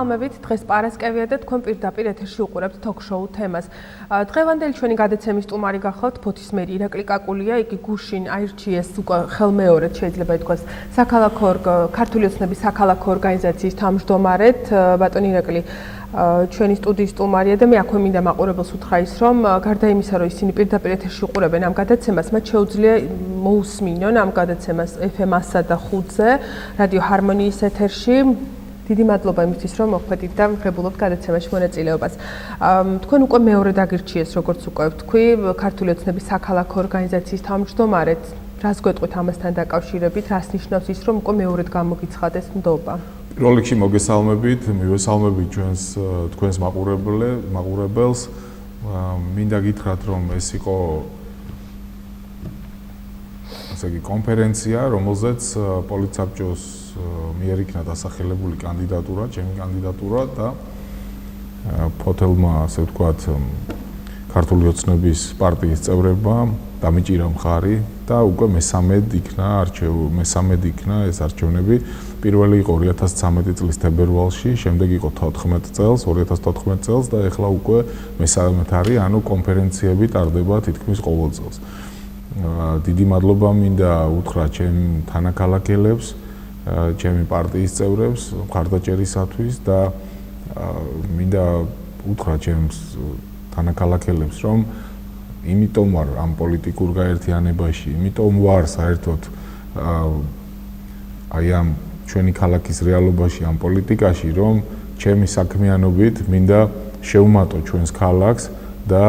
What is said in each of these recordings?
მოგესალმებით, დღეს პარასკევია და თქვენ პირდაპირ ეთერში უყურებთ ток-შოუ თემას. დღევანდელი ჩვენი გადაცემის სტუმარი გახლავთ ფოთის მერი ირაკლი კაკულია, იგი გუშინ აირჩიეს უკვე ხელმეორედ შეიძლება ითქვას ქართული ოცნების საქალაქო ორგანიზაციის თავმჯდომარედ. ბატონი ირაკლი, ჩვენი სტუდიის სტუმარია და მე აქვე მინდა მაყურებელს უთხრა ის, რომ გარდა იმისა, რომ ისინი პირდაპირ ეთერში უყურებენ ამ გადაცემას, მათ შეუძლია მოусმინონ ამ გადაცემას FM 100 და 5-ზე, რადიო ჰარმონიის ეთერში. დიდი მადლობა იმისთვის, რომ მოხვედით და ღებულობთ გადაცემაში მონაწილეობას. თქვენ უკვე მეორედ აგირჩიეს, როგორც უკვე ვთქვი, ქართული ოცნების საქალაქო ორგანიზაციის თავმჯდომარედ. რას გვეტყვით ამასთან დაკავშირებით, რას ნიშნავს ის, რომ უკვე მეორედ გამოგიცხადეთ ეს ნდობა? პირველ რიგში მოგესალმებით, მივესალმებით თქვენს მაყურებელს. მინდა გითხრათ, რომ ეს იყო ასე იგი კონფერენცია, რომელზეც პოლიტსაბჭოს მიერ იქნა დასახელებული კანდიდატურა, ჩემი კანდიდატურა და ფოთელმა, ასე ვთქვათ, ქართული ოცნების პარტიის წევრებმა დამიჭირა მხარი და უკვე მესამედ იქნა ეს არჩევნები. პირველი იყო 2013 წლის თებერვალში, შემდეგ იყო 2014 წელს და ეხლა უკვე მესამედ არის, ანუ კონფერენციები ტარდება თითქმის ყოველ წელს. დიდი მადლობა მინდა უთხრა ჩემ თანაქალაქელებს, ჩემი პარტიის წევრებს მხარდაჭერისათვის და მინდა უთხრა ჩემს თანაქალაქელებს, რომ იმიტომ ვარ ამ პოლიტიკურ გაერთიანებაში, იმიტომ ვარ საერთოდ აი ამ ჩვენი ქალაქის რეალობაში, ამ პოლიტიკაში, რომ ჩემი საქმიანობით მინდა შევმატო ჩვენს ქალაქს და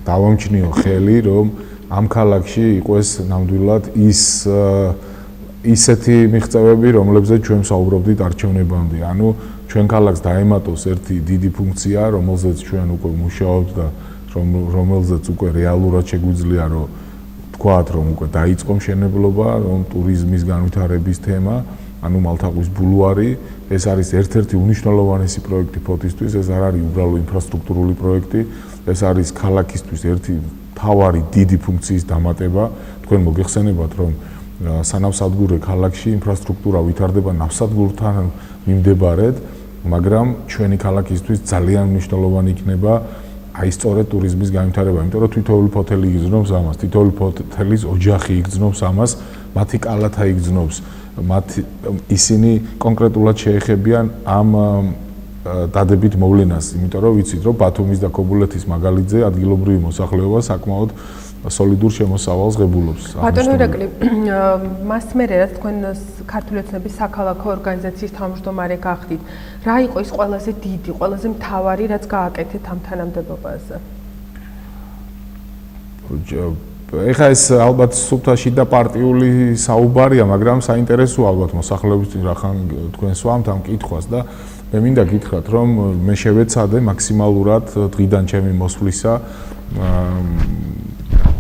დავამჩნიო ხელი, რომ ამ ქალაქში იყოს ნამდვილად ისეთი მიღწევები, რომლებზეც ჩვენ ვსაუბრობდით არჩევნებამდე. ანუ ჩვენ ქალაქს დაემატოს ერთი დიდი ფუნქცია, რომელზეც ჩვენ უკვე მუშაობთ და რომელზეც უკვე რეალურად შეგვიძლია რომ ვთქვათ, რომ უკვე დაიწყო მშენებლობა, რომ ტურიზმის განვითარების თემა, ანუ მალთაყვის ბულვარი, ეს არის ერთ-ერთი უნიშნელოვანესი პროექტი ფოთისთვის, ეს არ არის უბრალო ინფრასტრუქტურული პროექტი, ეს არის ქალაქისთვის ერთი მთავარი დიდი ფუნქციის დამატება. თქვენ მოგეხსენებათ, რომ სანავსადგურე ქალაქში ინფრასტრუქტურა ვითარდება ნავსადგურთან მიმდებარედ, მაგრამ ჩვენი ქალაქისთვის ძალიან მნიშვნელოვანი იქნება აი სწორედ ტურიზმის განვითარება, იმიტომ რომ თითოეული ფოთელი იგრძნობს ამას, თითოეული ფოთელის ოჯახი იგრძნობს ამას, მათი კალათა იგრძნობს, ისინი კონკრეტულად შეეხებიან ამ დადებით მოვლენას, იმიტომ რომ ვიცით, რომ ბათუმის და ქობულეთის მაგალითზე ადგილობრივი მოსახლეობა საკმაოდ სოლიდურ შემოსავალს ღებულობს. ბატონო ირაკლი, მას მერე რაც თქვენ ქართული ოცნების საქალაქო ორგანიზაციის თავმჯდომარე გახდით, რა იყო ის ყველაზე დიდი, ყველაზე მთავარი, რაც გააკეთეთ ამ თანამდებობაზე? ეხლა ეს ალბათ სუფთაში და პარტიული საუბარია, მაგრამ საინტერესოა ალბათ მოსახლეობისთვის რახან თქვენ სვამთ ამ კითხვას და მე მინდა გითხრათ, რომ მე შევეცადე მაქსიმალურად დღიდან ჩემი მოსვლისა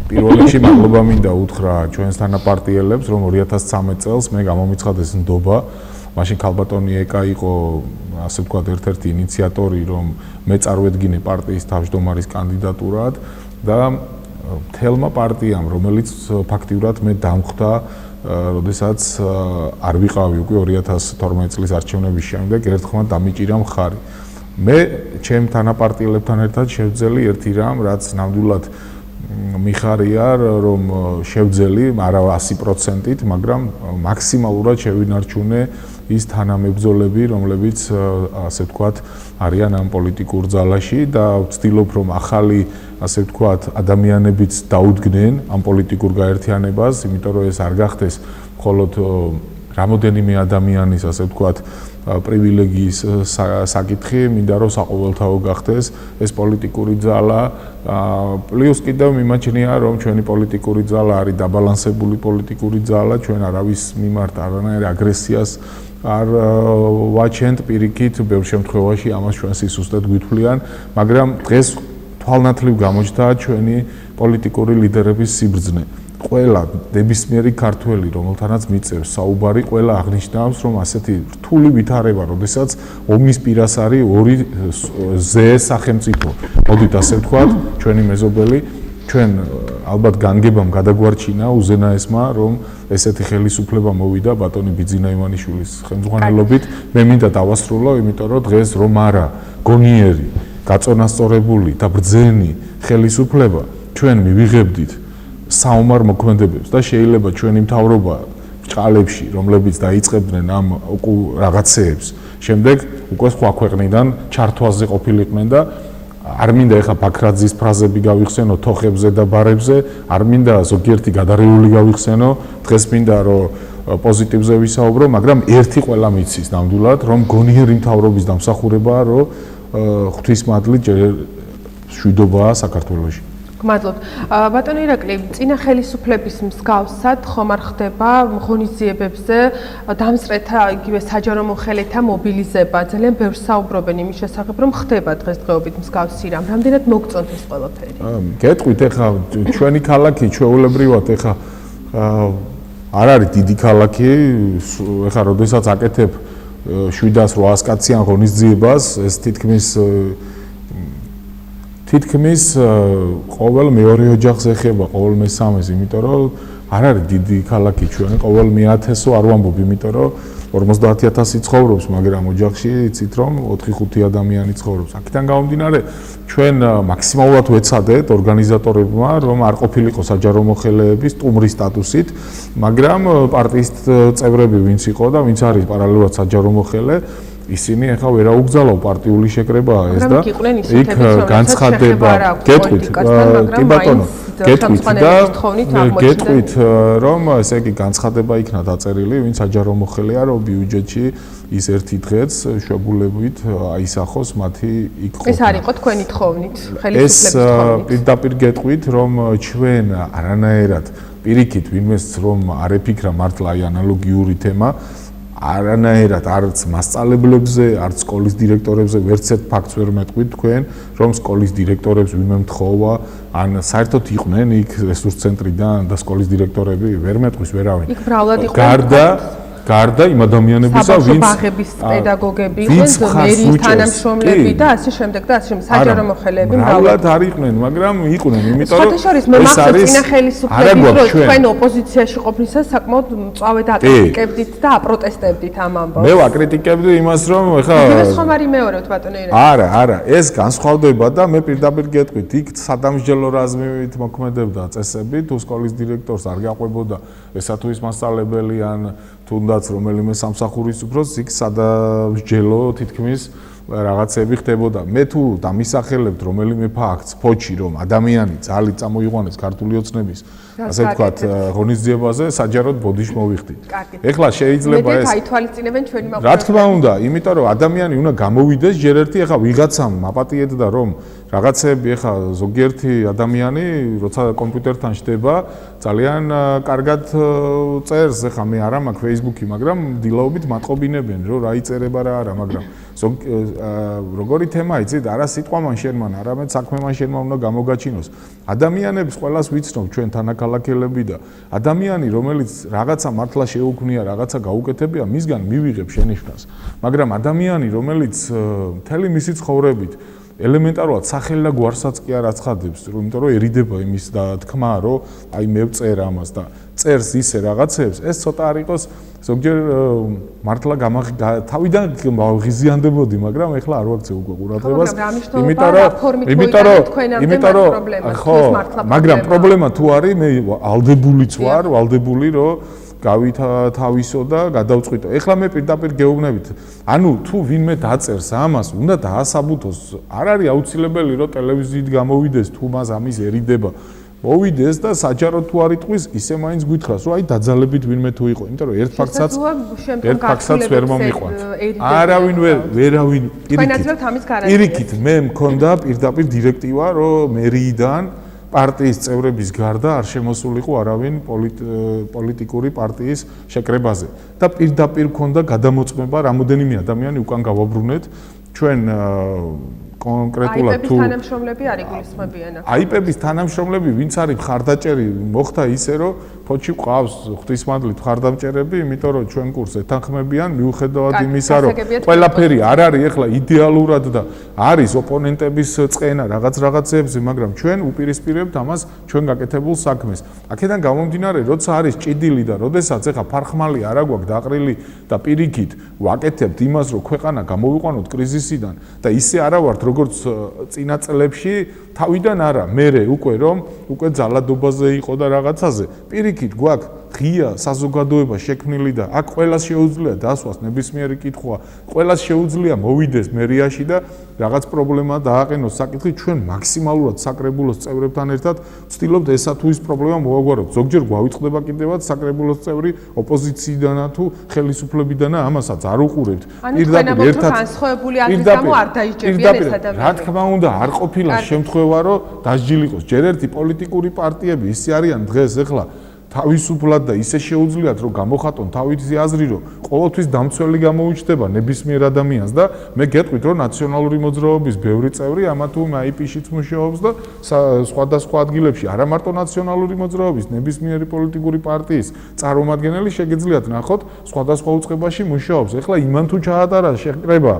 პირველ რიგში მადლობა მინდა უთხრა ჩვენს თანაპარტიელებს, რომ 2013 წელს მე გამომიცხადეს ნდობა. მაშინ ქალბატონი ეკა იყო, ასე ვთქვათ, ერთ-ერთი ინიციატორი, რომ მე წარვედგინე პარტიის თავმჯდომარის კანდიდატურად და მთელმა პარტიამ, რომელიც ფაქტიურად მე დამხვდა, როდესაც არ ვიყავი უკვე 2012 წლის არჩევნების შემდეგ, ერთხმად დამიჭირა მხარი. მე ჩემ თანაპარტიელებთან ერთად შევძელი ერთი რამ, რაც ნამდვილად მიხარია, რომ შევძელი, არა 100%-ით, მაგრამ მაქსიმალურად შევინარჩუნე ის თანამებრძოლები, რომლებიც ასე ვთქვათ, არიან ამ პოლიტიკურ ძალაში და ვცდილობ, რომ ახალი, ასე ვთქვათ, ადამიანებიც დაუდგნენ ამ პოლიტიკურ გაერთიანებას, იმიტომ რომ ეს არ გახდეს მხოლოდ რამოდენიმე ადამიანის, ასე ვთქვათ, პრივილეგიის საკითხი, მინდა რომ საყოველთაო გახდეს ეს პოლიტიკური ძალა. პლუს კიდევ მიმაჩნია, რომ ჩვენი პოლიტიკური ძალა არის დაბალანსებული პოლიტიკური ძალა, ჩვენ არავის მიმართ არანაირ აგრესიას არ ვაჩენთ პირიქით, ბევრ შემთხვევაში ამას ჩვენ სისუსტედ გვითვლიან, მაგრამ დღეს თვალნათლივ გამოჩნდა ჩვენი პოლიტიკური ლიდერების სიბრძნე. ყველა ნებისმიერი ქართველი, რომელთანაც მიწევს საუბარი, ყველა აღნიშნავს, რომ ასეთი რთული ვითარება, როდესაც ომის პირას არის ორი ზე სახელმწიფო. მოდით ასე ვთქვათ, ჩვენი მეზობელი, ჩვენ ალბათ განგებამ გადაგვარჩინა უზენაესმა, რომ ესეთი ხელისუფლება მოვიდა ბატონი ბიძინა ივანიშვილის ხელმძღვანელობით. მე მინდა დავასრულო, იმიტომ რომ დღეს რომ არა გონიერი, გაწონასწორებული და ბრძენი ხელისუფლება ჩვენ მივიღებდით საომარ მოქმედებებს და შეიძლება ჩვენი მთავრობა ჭალებში, რომლებიც დაიწყებდნენ ამ რაღაცეებს, შემდეგ უკვე სხვა ქვეყნიდან ჩართვაზე ყოფილიყვნენ და არ მინდა ეხა ბაქრაძის ფრაზები გავიხსენო თოხებზე და ბარებზე, არ მინდა ზოგიერთი გადარეული გავიხსენო, დღეს მინდა რომ პოზიტივზე ვისაუბრო, მაგრამ ერთი ყველა მიცის ნამდვილად, რომ გონიერი მთავრობის დამსახურებაა, რომ ღვთისმადლი მშვიდობაა საქართველოში. გმადლობთ. ბატონო ირაკლი, წინა ხელისუფლების მსგავსად ხომ არ ხდება ღონისძიებებზე დამსწრეთა იგივე საჯარო მოხელეთა მობილიზება. ძალიან ბევრს საუბრობენ იმის შესახებ, რომ ხდება დღესდღეობით მსგავსი რამ. რამდენად მოგწონთ ეს ყველაფერი? გეტყვით ეხა ჩვენი ქალაქი ჩვეულებრივად ეხა არ არის დიდი ქალაქი, ეხა როდესაც აკეთებ 700-800 კაციან ღონისძიებას, ეს თითქმის ყოველ მეორე ოჯახს ეხება, ყოველ მესამეს, იმიტომ რომ არ არის დიდი ქალაქი ჩვენი, ყოველ მე-1000-ო არ ვამბობ, იმიტომ რომ 50000 ცხოვრობს, მაგრამ ოჯახში იცით რომ 4-5 ადამიანი ცხოვრობს. აქედან გამომდინარე, ჩვენ მაქსიმალურად ვეცადეთ ორგანიზატორებმა, რომ არ ყოფილიყო საჯარო მოხელეების სტუმრის სტატუსით, მაგრამ პარტიის წევრები ვინც იყო და ვინც არის პარალელურად საჯარო მოხელე, ისინი ახლა ვერ აუგზავნო პარტიული შეკრებაა ეს და იქ განცხადება გეტყვით კი ბატონო გეტყვით რომ ესე იგი განცხადება იქნა დაწერილი ვინც საჯარო მოხელეა რომ ბიუჯეტში ის ერთი დღეც შვებულებით აისახოს მათი იქ ყოფნა. ეს არ იყო თქვენი თხოვნით, ხელისუფლების თხოვნით. ეს პირდაპირ გეტყვით რომ ჩვენ არანაირად პირიქით ვინმეს რომ არ ეფიქრა მართლა აი ანალოგიური თემა არანაირად არც მასწავლებლებზე, არც სკოლის დირექტორებზე ვერც ერთ ფაქტს ვერ მეტყვით თქვენ, რომ სკოლის დირექტორებს ვინმე მთხოვა, ან საერთოდ იყვნენ იქ რესურს ცენტრიდან და სკოლის დირექტორები ვერ მეტყვის ვერავინ. იქ ბრალად იყვნენ. გარდა იმ ადამიანებისა, ვინც ბაღების პედაგოგები იყვნენ, მერის თანამშრომლები და ასე შემდეგ და ასე შემდეგ საჯარო მოხელეები მრავლად არ იყვნენ, მაგრამ იყვნენ, იმიტომ რომ ეს არის მე მახსოვს წინა ხელისუფლების დროს თქვენ ოპოზიციაში ყოფნისას საკმაოდ მწვავედ აკრიტიკებდით და აპროტესტებდით ამ ამბავს. მე ვაკრიტიკებდი იმას, რომ ეხლა ეს ხომ არ იმეორებთ ბატონო ირაკლი? არა, ეს განსხვავდება და მე პირდაპირ გეტყვით, იქ სადამსჯელო რაზმით მოქმედებდა წესები, თუ სკოლის დირექტორს არ გაყვებოდა ესა თუ ის მასწავლებელი ან თუნდაც რომელიმე სამსახურის უფროს იქ სადამსჯელო თითქმის რაღაცები ხდებოდა. მე თუ დამისახელებთ რომელიმე ფაქტს, ფოჩი რომ ადამიანი ძალით წამოიყვანეს ქართული ოცნების, ასე ვთქვათ, ღონისძიებაზე საჯაროდ ბოდიში მოვიხდით. ეხლა შეიძლება ეს აითვალისწინებენ ჩვენი მოყოლება. რა თქმა უნდა, იმიტომ რომ ადამიანი უნდა გამოვიდეს ჯერ ერთი ეხლა ვიღაცამ აპატიეთდა რომ რაღაცები ეხლა ზოგიერთი ადამიანი როცა კომპიუტერთან შდება ძალიან კარგად წერს ეხლა მე არა მაქვს Facebook-ი, მაგრამ დილაობით მატყობინებენ რომ რა იწერება რა არა, მაგრამ როგორი თემა იცით, არა სიტყვა მან შენმან, არამედ საქმე მან შენმან უნდა გამოგაჩინოს. ადამიანებს ყველას ვიცნობ ჩვენ თანაქალაქელები და ადამიანი რომელიც რაღაცა მართლა შეუქმნია, რაღაცა გაუკეთებია, მისგან მივიღებ შენიშვნას. მაგრამ ადამიანი რომელიც მთელი მისი ცხოვრებით ელემენტარულად სახელი და გვარსაც კი არ აცხადებს, იმიტომ რომ ერიდება იმის და თქმა, რომ აი მე ვწერ ამას და წერს ისე რაღაცებს, ეს ცოტა არ იყოს ზოგჯერ მართლა თავიდან ღიზიანდებოდი, მაგრამ ეხლა არ ვაქცევ უკვე ყურადღებას, იმიტომ რომ ხო, მაგრამ პრობლემა თუ არის, მე ვალდებულიც ვარ, ვალდებული რომ გავითავისო და გადავწყვიტო. ეხლა მე პირდაპირ გეუბნებით. ანუ თუ ვინმე დაწერს ამას, უნდა დაასაბუთოს. არ არის აუცილებელი რომ ტელევიზიით გამოვიდეს, თუ მას ამის ერიდება. მოვიდეს და საჯაროდ თუ არ იტყვის, ისე მაინც გითხრას, რომ აი დაძალებით ვინმე თუ იყო, იმიტომ რომ ერთ ფაქტსაც ვერ მომიყვანთ. არავინ ვერავინ პირიქით მე მქონდა პირდაპირ დირექტივა, რომ მერიიდან პარტიის წევრების გარდა არ შემოსულიყო არავინ პოლიტიკური პარტიის შეკრებაზე და პირდაპირ მქონდა გადამოწმება რამოდენიმე ადამიანი უკან გავაბრუნეთ ჩვენ კონკრეტულად თუ თანამშრომლები არ იგულისხმებიან აქ. აიპების თანამშრომლები, ვინც არის მხარდაჭერი, მოხდა ისე, რომ ფოჩი ყავს ღვთისმადლით მხარდამჭერები, იმიტომ რომ ჩვენ კურსს ეთანხმებიან, მიუხედავად იმისა, რომ ყველაფერი არ არის ახლა იდეალურად და არის ოპონენტების წყენა რაღაცებზე, მაგრამ ჩვენ უპირისპირებთ ამას ჩვენ გაკეთებულ საქმეს. აქედან გამომდინარე, როცა არის ჭიდილი და როდესაც ახლა ფარხმალი არ აგვაქვს დაყრილი და პირიქით ვაკეთებთ იმას, რომ ქვეყანა გამოვიყვანოთ კრიზისიდან და ისე არა ვართ როგორც წინა წლებში, თავიდან არა, მერე უკვე ძალადობაზე იყო და რაღაცაზე. პირიქით გვაქვს ღია საზოგადოება შექმნილი და აქ ყველას შეუძლია დასვას ნებისმიერი კითხვა, ყველას შეუძლია მოვიდეს მერიაში და რაღაც პრობლემა დააყენოს საკითხი, ჩვენ მაქსიმალურად საკრებულოს წევრებთან ერთად ვცდილობთ ესა თუ ის პრობლემა მოვაგვაროთ. ზოგჯერ გვავიწყდება კიდევაც საკრებულოს წევრი ოპოზიციიდანა თუ ხელისუფლებიდანა, ამასაც არ უყურებთ. პირდაპირ ერთად განსხვავებული აზრის გამო არ დაიჭერბიან ეს ადამიანები. რა თქმა უნდა, არ ყოფილა შემთხვევა, რომ დასჯილიყოს. ჯერ ერთი პოლიტიკური პარტიები ისე არიან დღეს ახლა თავისუფლად და ისე შეუძლიათ რომ გამოხატონ თავისი აზრი, რომ ყოველთვის დამცველი გამოუჩნდება ნებისმიერ ადამიანს და მე გეტყვით რომ ნაციონალური მოძრაობის ბევრი წევრი ამა თუ IP-შიც მუშაობს და სხვადასხვა ადგილებში არა მარტო ნაციონალური მოძრაობის ნებისმიერი პოლიტიკური პარტიის წარმომადგენელი შეგიძლიათ ნახოთ სხვადასხვა უწყებაში მუშაობს. ეხლა იმან თუ ჩაატარა შეკრება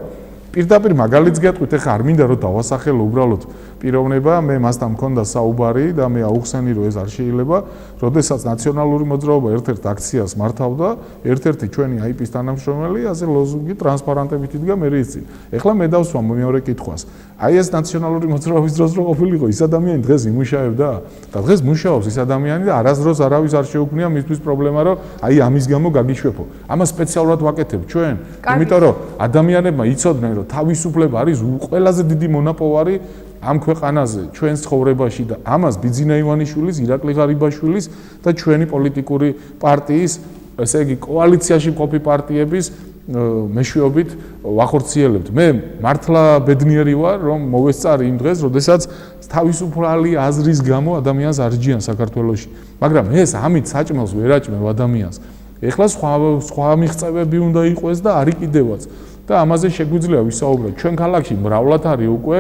პირდაპირ მაგალითს გეტყვით, ეხლა არ მინდა რომ დავასახელო უბრალოდ პიროვნება, მე მასთან მქონდა საუბარი და მე აუხსენი რომ ეს არ შეიძლება, როდესაც ნაციონალური მოძრაობა ერთ-ერთ აქციას მართავდა, ერთ-ერთი ჩვენი IP-ის თანამშრომელი ასე ლოზუნგი ტრანსპარანტებით იდგა მერის წინ. ეხლა მე დავსვა მეორე კითხვას. აი ეს ნაციონალური მოძრაობის დროს რო ყოფილიყო, ის ადამიანი დღეს იმუშავებდა და დღეს მუშაობს ის ადამიანი და არასდროს არავის არ შეუქმნია მისთვის პრობლემა, რომ აი ამის გამო გაგიშვეფო. ამას სპეციალურად ვაკეთებ ჩვენ, იმიტომ რომ ადამიანებმა იცოდნენ რომ თავისუფლება არის ყველაზე დიდი მონაპოვარი ამ ქვეყანაზე, ჩვენს ცხოვრებაში და ამას ბიძინა ივანიშვილის, ირაკლი ღარიბაშვილის და ჩვენი პოლიტიკური პარტიის, ესე იგი კოალიციაში მყოფი პარტიების მეშვეობით ვახორციელებთ. მე მართლა ბედნიერი ვარ, რომ მოვესწარი იმ დღეს, როდესაც თავისუფალი აზრის გამო ადამიანს არ ჯიან საქართველოში. მაგრამ ეს ამით საჭმელს ვერ აჭმევ ადამიანს. ეხლა სხვა მიღწევები უნდა იყოს და არის კიდევაც. და ამაზე შეგვიძლია ვისაუბროთ. ჩვენ ქალაქში მრავლად არის უკვე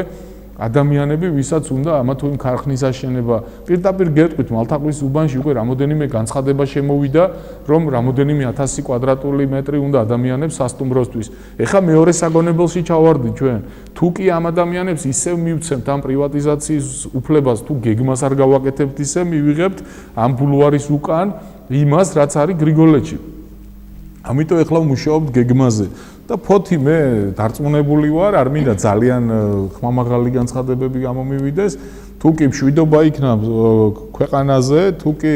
ადამიანები, ვისაც უნდა ამა თუ იმ ქარხნის აშენება. პირდაპირ გეტყვით, მალთაყვის უბანში უკვე რამოდენიმე განცხადება შემოვიდა, რომ რამოდენიმე 1000 კვადრატული მეტრი უნდა ადამიანებს სასტუმროსთვის. ეხლა მეორე საგონებელში ჩავარდით ჩვენ. თუ კი ამ ადამიანებს ისევ მივცემთ ამ პრივატიზაციის უფლებას, თუ გეგმას არ გავაკეთებთ, ისე მივიღებთ ამ ბულვარის უკან იმას, რაც არის გრიგოლეთში. ამიტომ ეხლა ვმუშაობთ გეგმაზე. და ფოთი მე დარწმუნებული ვარ, არ მინდა ძალიან ხმამაღალი განცხადებები გამომივიდეს, თუ კი მშვიდობა იქნა ქვეყანაზე, თუ კი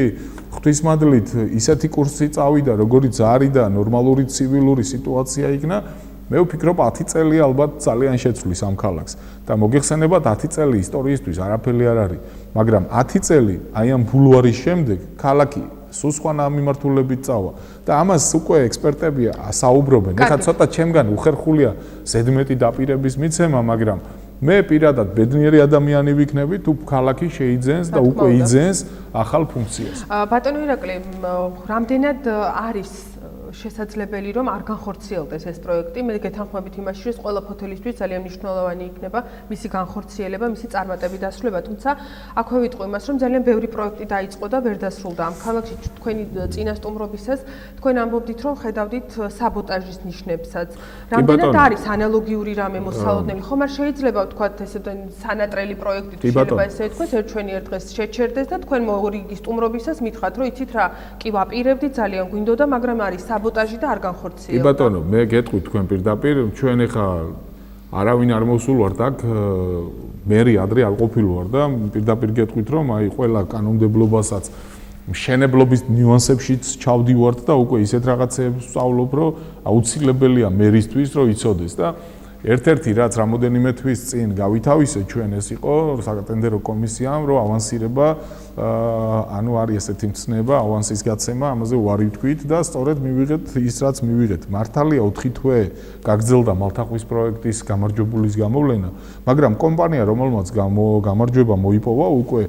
ღვთისმადლით ისეთი კურსი წავიდა, როგორიც არის და ნორმალური ცივილური სიტუაცია იქნა, მე ვფიქრობ 10 წელი ალბათ ძალიან შეცვლის ამ ქალაქს და მოგეხსენებათ 10 წელი ისტორიისთვის არაფერი არ არის, მაგრამ 10 წელი აი ამ ბულვარის შემდეგ ქალაქი სულ სხვა მიმართულებით წავა და ამას უკვე ექსპერტები საუბრობენ. ეხლა ცოტა ჩემგან უხერხულია ზედმეტი დაპირების მიცემა, მაგრამ მე პირადად ბედნიერი ადამიანი ვიქნები თუ ქალაქი შეიძენს და უკვე იძენს ახალ ფუნქციას. ბატონო ირაკლი, რამდენად არის შესაძლებელი რომ არ განხორციელდეს ეს პროექტი? მე გეთანხმებით იმაში, რომ ყველა ფოთელისთვის ძალიან მნიშვნელოვანი იქნება მისი განხორციელება, მისი წარმატების დასრულება, თუმცა აქვე ვიტყვი იმას, რომ ძალიან ბევრი პროექტი დაიწყო და ვერ დასრულდა. ამ ქალაქში თქვენი წინასტუმრობისას თქვენ ამბობდით, რომ ხედავდით საბოტაჟის ნიშნებსაც. რამდენად არის ანალოგიური რამე მოსალოდნელი? ხომ არ შეიძლება ვთქვათ ესე სანატრელი პროექტი თუ შეიძლება ესე ვთქვათ, ერთ დღეს შეჩერდეს და თქვენ რიგი სტუმრობისას მითხრათ, რომ იცით რა, კი ვაპირებდით, ძალიან გვინდოდა, მაგრამ არის საბოტაჟი და არ განხორციელდა. კი ბატონო, მე გეტყვით თქვენ პირდაპირ, ჩვენ ახლა არავინ არ მოსულვართ აქ, მერი ადრე არ ყოფილვარ და პირდაპირ გეტყვით, რომ აი ყველა კანონმდებლობასაც მშენებლობის ნიუანსებშიც ჩავდივართ და უკვე ისეთ რაღაცებს ვსწავლობ, რომ აუცილებელია მერისთვის, რომ იცოდეს და ერთ-ერთი რაც რამოდენიმე თვის წინ გავითავისე ჩვენ ეს იყო საკათედრო კომისიამ, რომ ავანსირება ანუ არის ესეთი მცნება, ავანსის გაცემა, ამაზე უარი ვთქვით და სწორედ მივიღეთ ის რაც მივიღეთ. მართალია 4 თვე გაგრძელდა მალთაყვის პროექტის გამარჯვებულის გამოვლენა, მაგრამ კომპანია, რომელმაც გამარჯვება მოიპოვა, უკვე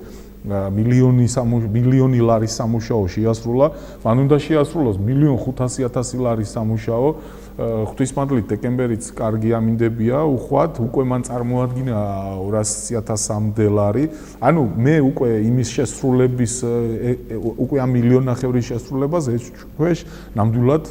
მილიონი ლარის სამუშაო შეასრულა, მან უნდა შეასრულოს 1,500,000 ლარის სამუშაო. ღვთისმადლით დეკემბერიც კარგი ამინდებია, უხვად, უკვე მან წარმოადგინა 200,000-მდე ლარი. ანუ მე უკვე იმის შესრულების უკვე ამ 1,500,000 შესრულებას ეს ჩვენს ნამდვილად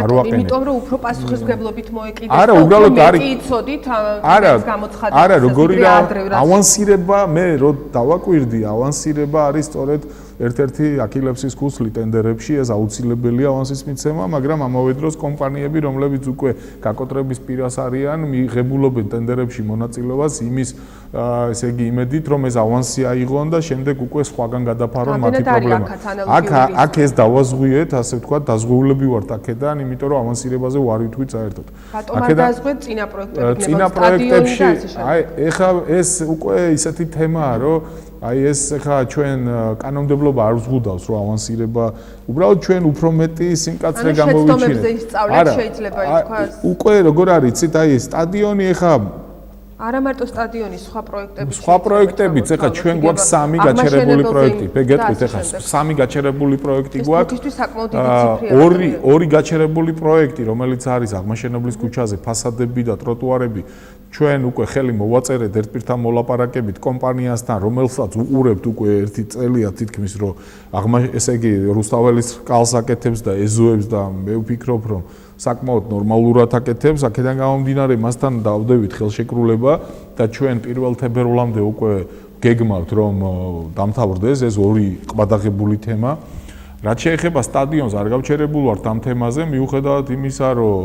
არ ვაყენებ. იმიტომ რომ უფრო პასუხისმგებლობით მოეკიდეთ. არა, უბრალოდ არის. იცოდით ამას გამოცხადება. არა, როგორი რა ავანსირება მე რო დავაკვირდი, ავანსირება არის სწორედ ერთ-ერთი აქილევსის ქუსლი ტენდერებში, ეს აუცილებელია ავანსის მიცემა, მაგრამ ამავე დროს კომპანიები, რომლებიც უკვე გაკოტრების პირას არიან, მიიღებულობენ ტენდერებში მონაწილეობას იმის ესე იგი იმედით, რომ ეს ავანსი აიღონ და შემდეგ უკვე სხვაგან გადაფარონ მათი პრობლემა. აქ ეს დავაზღვიეთ, ასე ვთქვათ, დაზღვეულები ვართ აქედან, იმიტომ რომ ავანსირებაზე ვარ ვითვით საერთოდ. რატომ არ დაზღვეთ წინა პროექტებში? წინა პროექტებში, აი, ეხლა ეს უკვე ისეთი თემაა, რომ აი ეს ხა ჩვენ კანონმდებლობა არ ზღუდავს რომ ავანსირება უბრალოდ ჩვენ უფრო მეტი სიმკაცრე გამოვიჩინეთ. არა, შეიძლება ითქვას. უკვე როგორ არის, იცით, აი ეს სტადიონი ხა არა მარტო სტადიონი, სხვა პროექტები. სხვა პროექტებიც ხა ჩვენ გვაქვს 3 გაჩერებული პროექტი. გეტყვით ხა 3 გაჩერებული პროექტი გვაქვს. ფუთისთვის საკმაოდ დიდი ციფრია. ორი გაჩერებული პროექტი, რომელიც არის აღმაშენებლის ქუჩაზე, ფასადები და ტროტუარები. ჩვენ უკვე ხელი მოვაწერეთ ერთ პირთან მოლაპარაკებით კომპანიასთან, რომელსაც უყურებთ უკვე ერთი წელია თითქმის, რომ ესე იგი რუსთაველის რკალს აკეთებს და ეზოებს და მე ვფიქრობ, რომ საკმაოდ ნორმალურად აკეთებს, აქედან გამომდინარე მასთან დავდებით ხელშეკრულება და ჩვენ 1 თებერვლამდე უკვე გეგმავთ, რომ დამთავრდეს ეს ორი ყბადაღებული თემა. რაც შეეხება სტადიონს, არ გავჩერებულ ვართ ამ თემაზე, მიუხედავად იმისა, რომ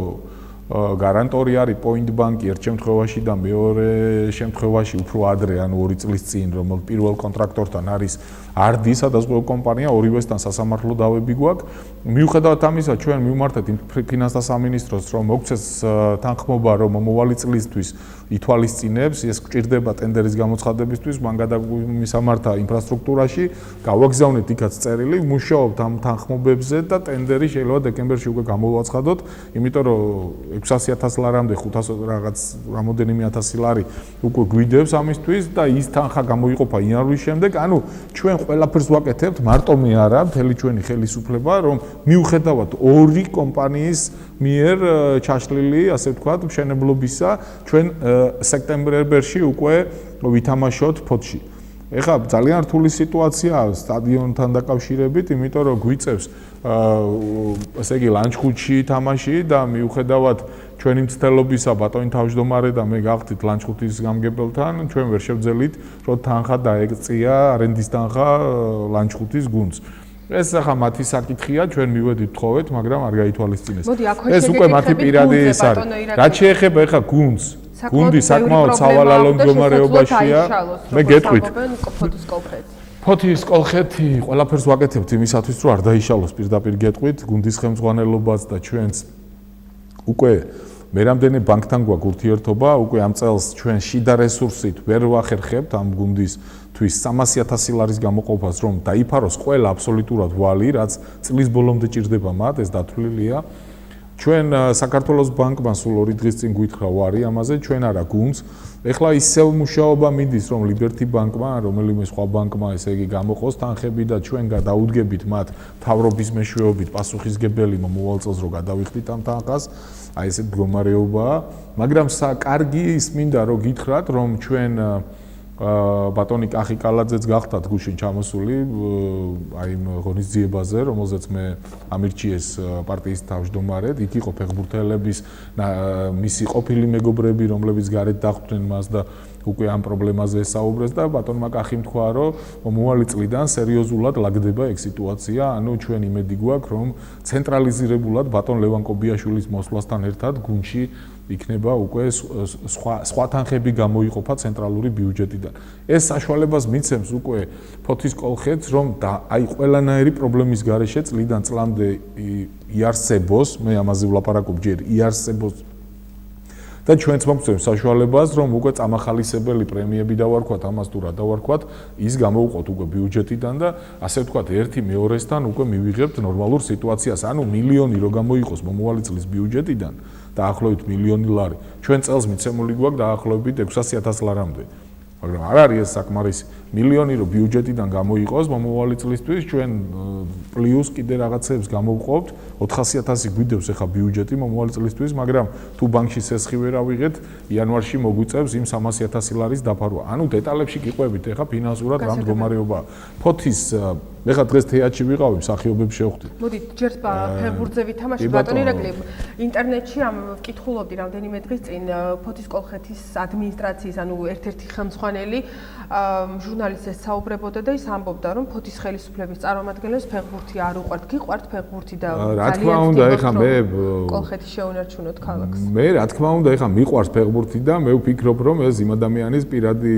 გარანტორი არის Point Bank-ი ერთ შემთხვევაში და მეორე შემთხვევაში უფრო ადრე, ანუ 2 წლის წინ, რომელიც პირველ კონტრაქტორთან არის RD სადაზღვევო კომპანია, ორივესთან სასამართლო დავები გვაქვს. მიუხედავად ამისა, ჩვენ მივმართეთ იმ ფინანსთა სამინისტროს, რომ მოგცეს თანხმობა, რომ მომავალი წლისთვის ითვალისწინებს, ეს გვჭირდება ტენდერის გამოცხადებისთვის, მან გადამისამართა ინფრასტრუქტურაში, გავაგზავნეთ იქაც წერილი, მუშაობთ ამ თანხმობებზე და ტენდერი შეიძლება დეკემბერში უკვე გამოვაცხადოთ, იმიტომ რომ 600,000 ლარამდე 500 რაღაც რამოდენიმე ათასი ლარი უკვე გვიდევს ამისთვის და ის თანხა გამოიყოფა იანვრის შემდეგ. ანუ ჩვენ ყველაფერს ვაკეთებთ, მარტო მე არა, მთელი ჩვენი ხელისუფლება, რომ მიუხედავად ორი კომპანიის მიერ ჩაშლილი, ასე ვთქვათ, მშენებლობისა, ჩვენ სექტემბერში უკვე ვითამაშოთ ფოთში. ეხლა ძალიან რთული სიტუაციაა სტადიონთან დაკავშირებით, იმიტომ რომ გვიწევს ესე იგი ლანჩხუთში თამაში და მიუხედავად ჩვენი მცდელობისა ბატონი თავმჯდომარე და მე გავხდით ლანჩხუთის გამგებელთან, ჩვენ ვერ შევძელით, რომ თანხა დაეწია არენდის თანხა ლანჩხუთის გუნდს. ეს ახლა მათი საკითხია, ჩვენ მივედით თხოვეთ, მაგრამ არ გაითვალისწინეს. ეს უკვე მათი პირადი ეს არის. რაც შეეხება ახლა გუნდს, გუნდი საკმაოდ სავალალო მდგომარეობაშია. მე გეტყვით. ფოთის კოლხეთი ყველაფერს ვაკეთებთ იმისათვის, რომ არ დაიშალოს პირდაპირ გეტყვით, გუნდის ხელმძღვანელობაც და ჩვენც უკვე მე რამდენი ბანკთან გვაქვს ურთიერთობა, უკვე ამ წელს ჩვენ შიდა რესურსით ვერ ვახერხებთ ამ გუნდისთვის 300,000 ლარის გამოყოფას, რომ დაიფაროს ყველა აბსოლუტურად ვალი, რაც წლის ბოლომდე ჭირდება მათ, ეს დათვლილია. ჩვენ საქართველოს ბანკმა სულ 2 დღის წინ გვითხრა ვარი ამაზე, ჩვენ არა გუნდს. ეხლა ისევ მუშაობა მიდის, რომ Liberty Bank-მა, რომელიმე სხვა ბანკმა, ესე იგი გამოყოს თანხები და ჩვენ გადაუდგებით მათ თავრობის მეშვეობით პასუხისგებელი მომავალ წელს რომ გადავიხდით ამ თანხას. აი ესეთ მდგომარეობაა, მაგრამ კარგი ის მინდა რომ გითხრათ, რომ ჩვენ ბატონი კახი კალაძეც გახდათ გუშინ ჩამოსული აი იმ ღონისძიებაზე, რომელზეც მე ამირჩიეს პარტიის თავმჯდომარედ, იქ იყო ფეხბურთელების მისი ყოფილი მეგობრები, რომლებიც გარეთ დახვდნენ მას და უკვე ამ პრობლემაზე ესაუბრეს და ბატონმა კახი თქვა, რომ მომავალი წლიდან სერიოზულად ლაგდება ეგ სიტუაცია, ანუ ჩვენ იმედი გვაქვს, რომ ცენტრალიზირებულად ბატონ ლევან კობიაშვილის მოსვლასთან ერთად გუნდში იქნება უკვე სხვა თანხები გამოიყოფა ცენტრალური ბიუჯეტიდან. ეს საშუალებას მიცემს უკვე ფოთის კოლხეთს, რომ აი ყველანაირი პრობლემის გარეშე წლიდან წლამდე იარსებოს, მე ამაზე ვლაპარაკობ ჯერ, იარსებოს და ჩვენც მოგწევს საშუალებას, რომ უკვე წამახალისებელი პრემიები დავარქვათ, ამას თუ რა დავარქვათ, ის გამოვუყოთ უკვე ბიუჯეტიდან და ასე ვთქვათ, ერთი მეორესთან უკვე მივიღებთ ნორმალურ სიტუაციას, ანუ მილიონი რო გამოიყოს მომავალი წლის ბიუჯეტიდან, დაახლოებით 1,000,000 ლარი. ჩვენ წელს მიცემული გვაქვს დაახლოებით 600,000 ლარამდე. მაგრამ არ არის ეს საკმარისი მილიონი რო ბიუჯეტიდან გამოიყოს მომავალი წლისთვის ჩვენ პლუს კიდე რაღაცებს გამოვყობთ 400.000 გვიდევს ახლა ბიუჯეტი მომავალი წლისთვის მაგრამ თუ ბანკში სესხი ვერ ავიღეთ იანვარში მოგვიწევს იმ 300.000 ლარის დაფარვა ანუ დეტალებში გიყვებით ახლა ფინანსურად რა მდგომარეობაა ფოთის ეხლა დღეს თეატრში ვიყავი მსახიობებს შევხვდით მოდით ჯერ ფეხბურთზე ვითამაშოთ ბატონი ირაკლი ინტერნეტში ამ ვკითხულობდი რამდენიმე დღის წინ ფოთის კოლხეთის ადმინისტრაციის ანუ ერთ-ერთი ხელმძღვანელი ჟურნალისტებს საუბრებოდა და ის ამბობდა რომ ფოთის ხელისუფლების წარმომადგენლებს ფეხბურთი არ უყვართ გიყვართ ფეხბურთი და რა თქმა უნდა ეხლა მე კოლხეთი შეუნარჩუნოთ ქალაქს მე რა თქმა უნდა ეხლა მიყვარს ფეხბურთი და მე ვფიქრობ რომ ეს იმ ადამიანის პირადი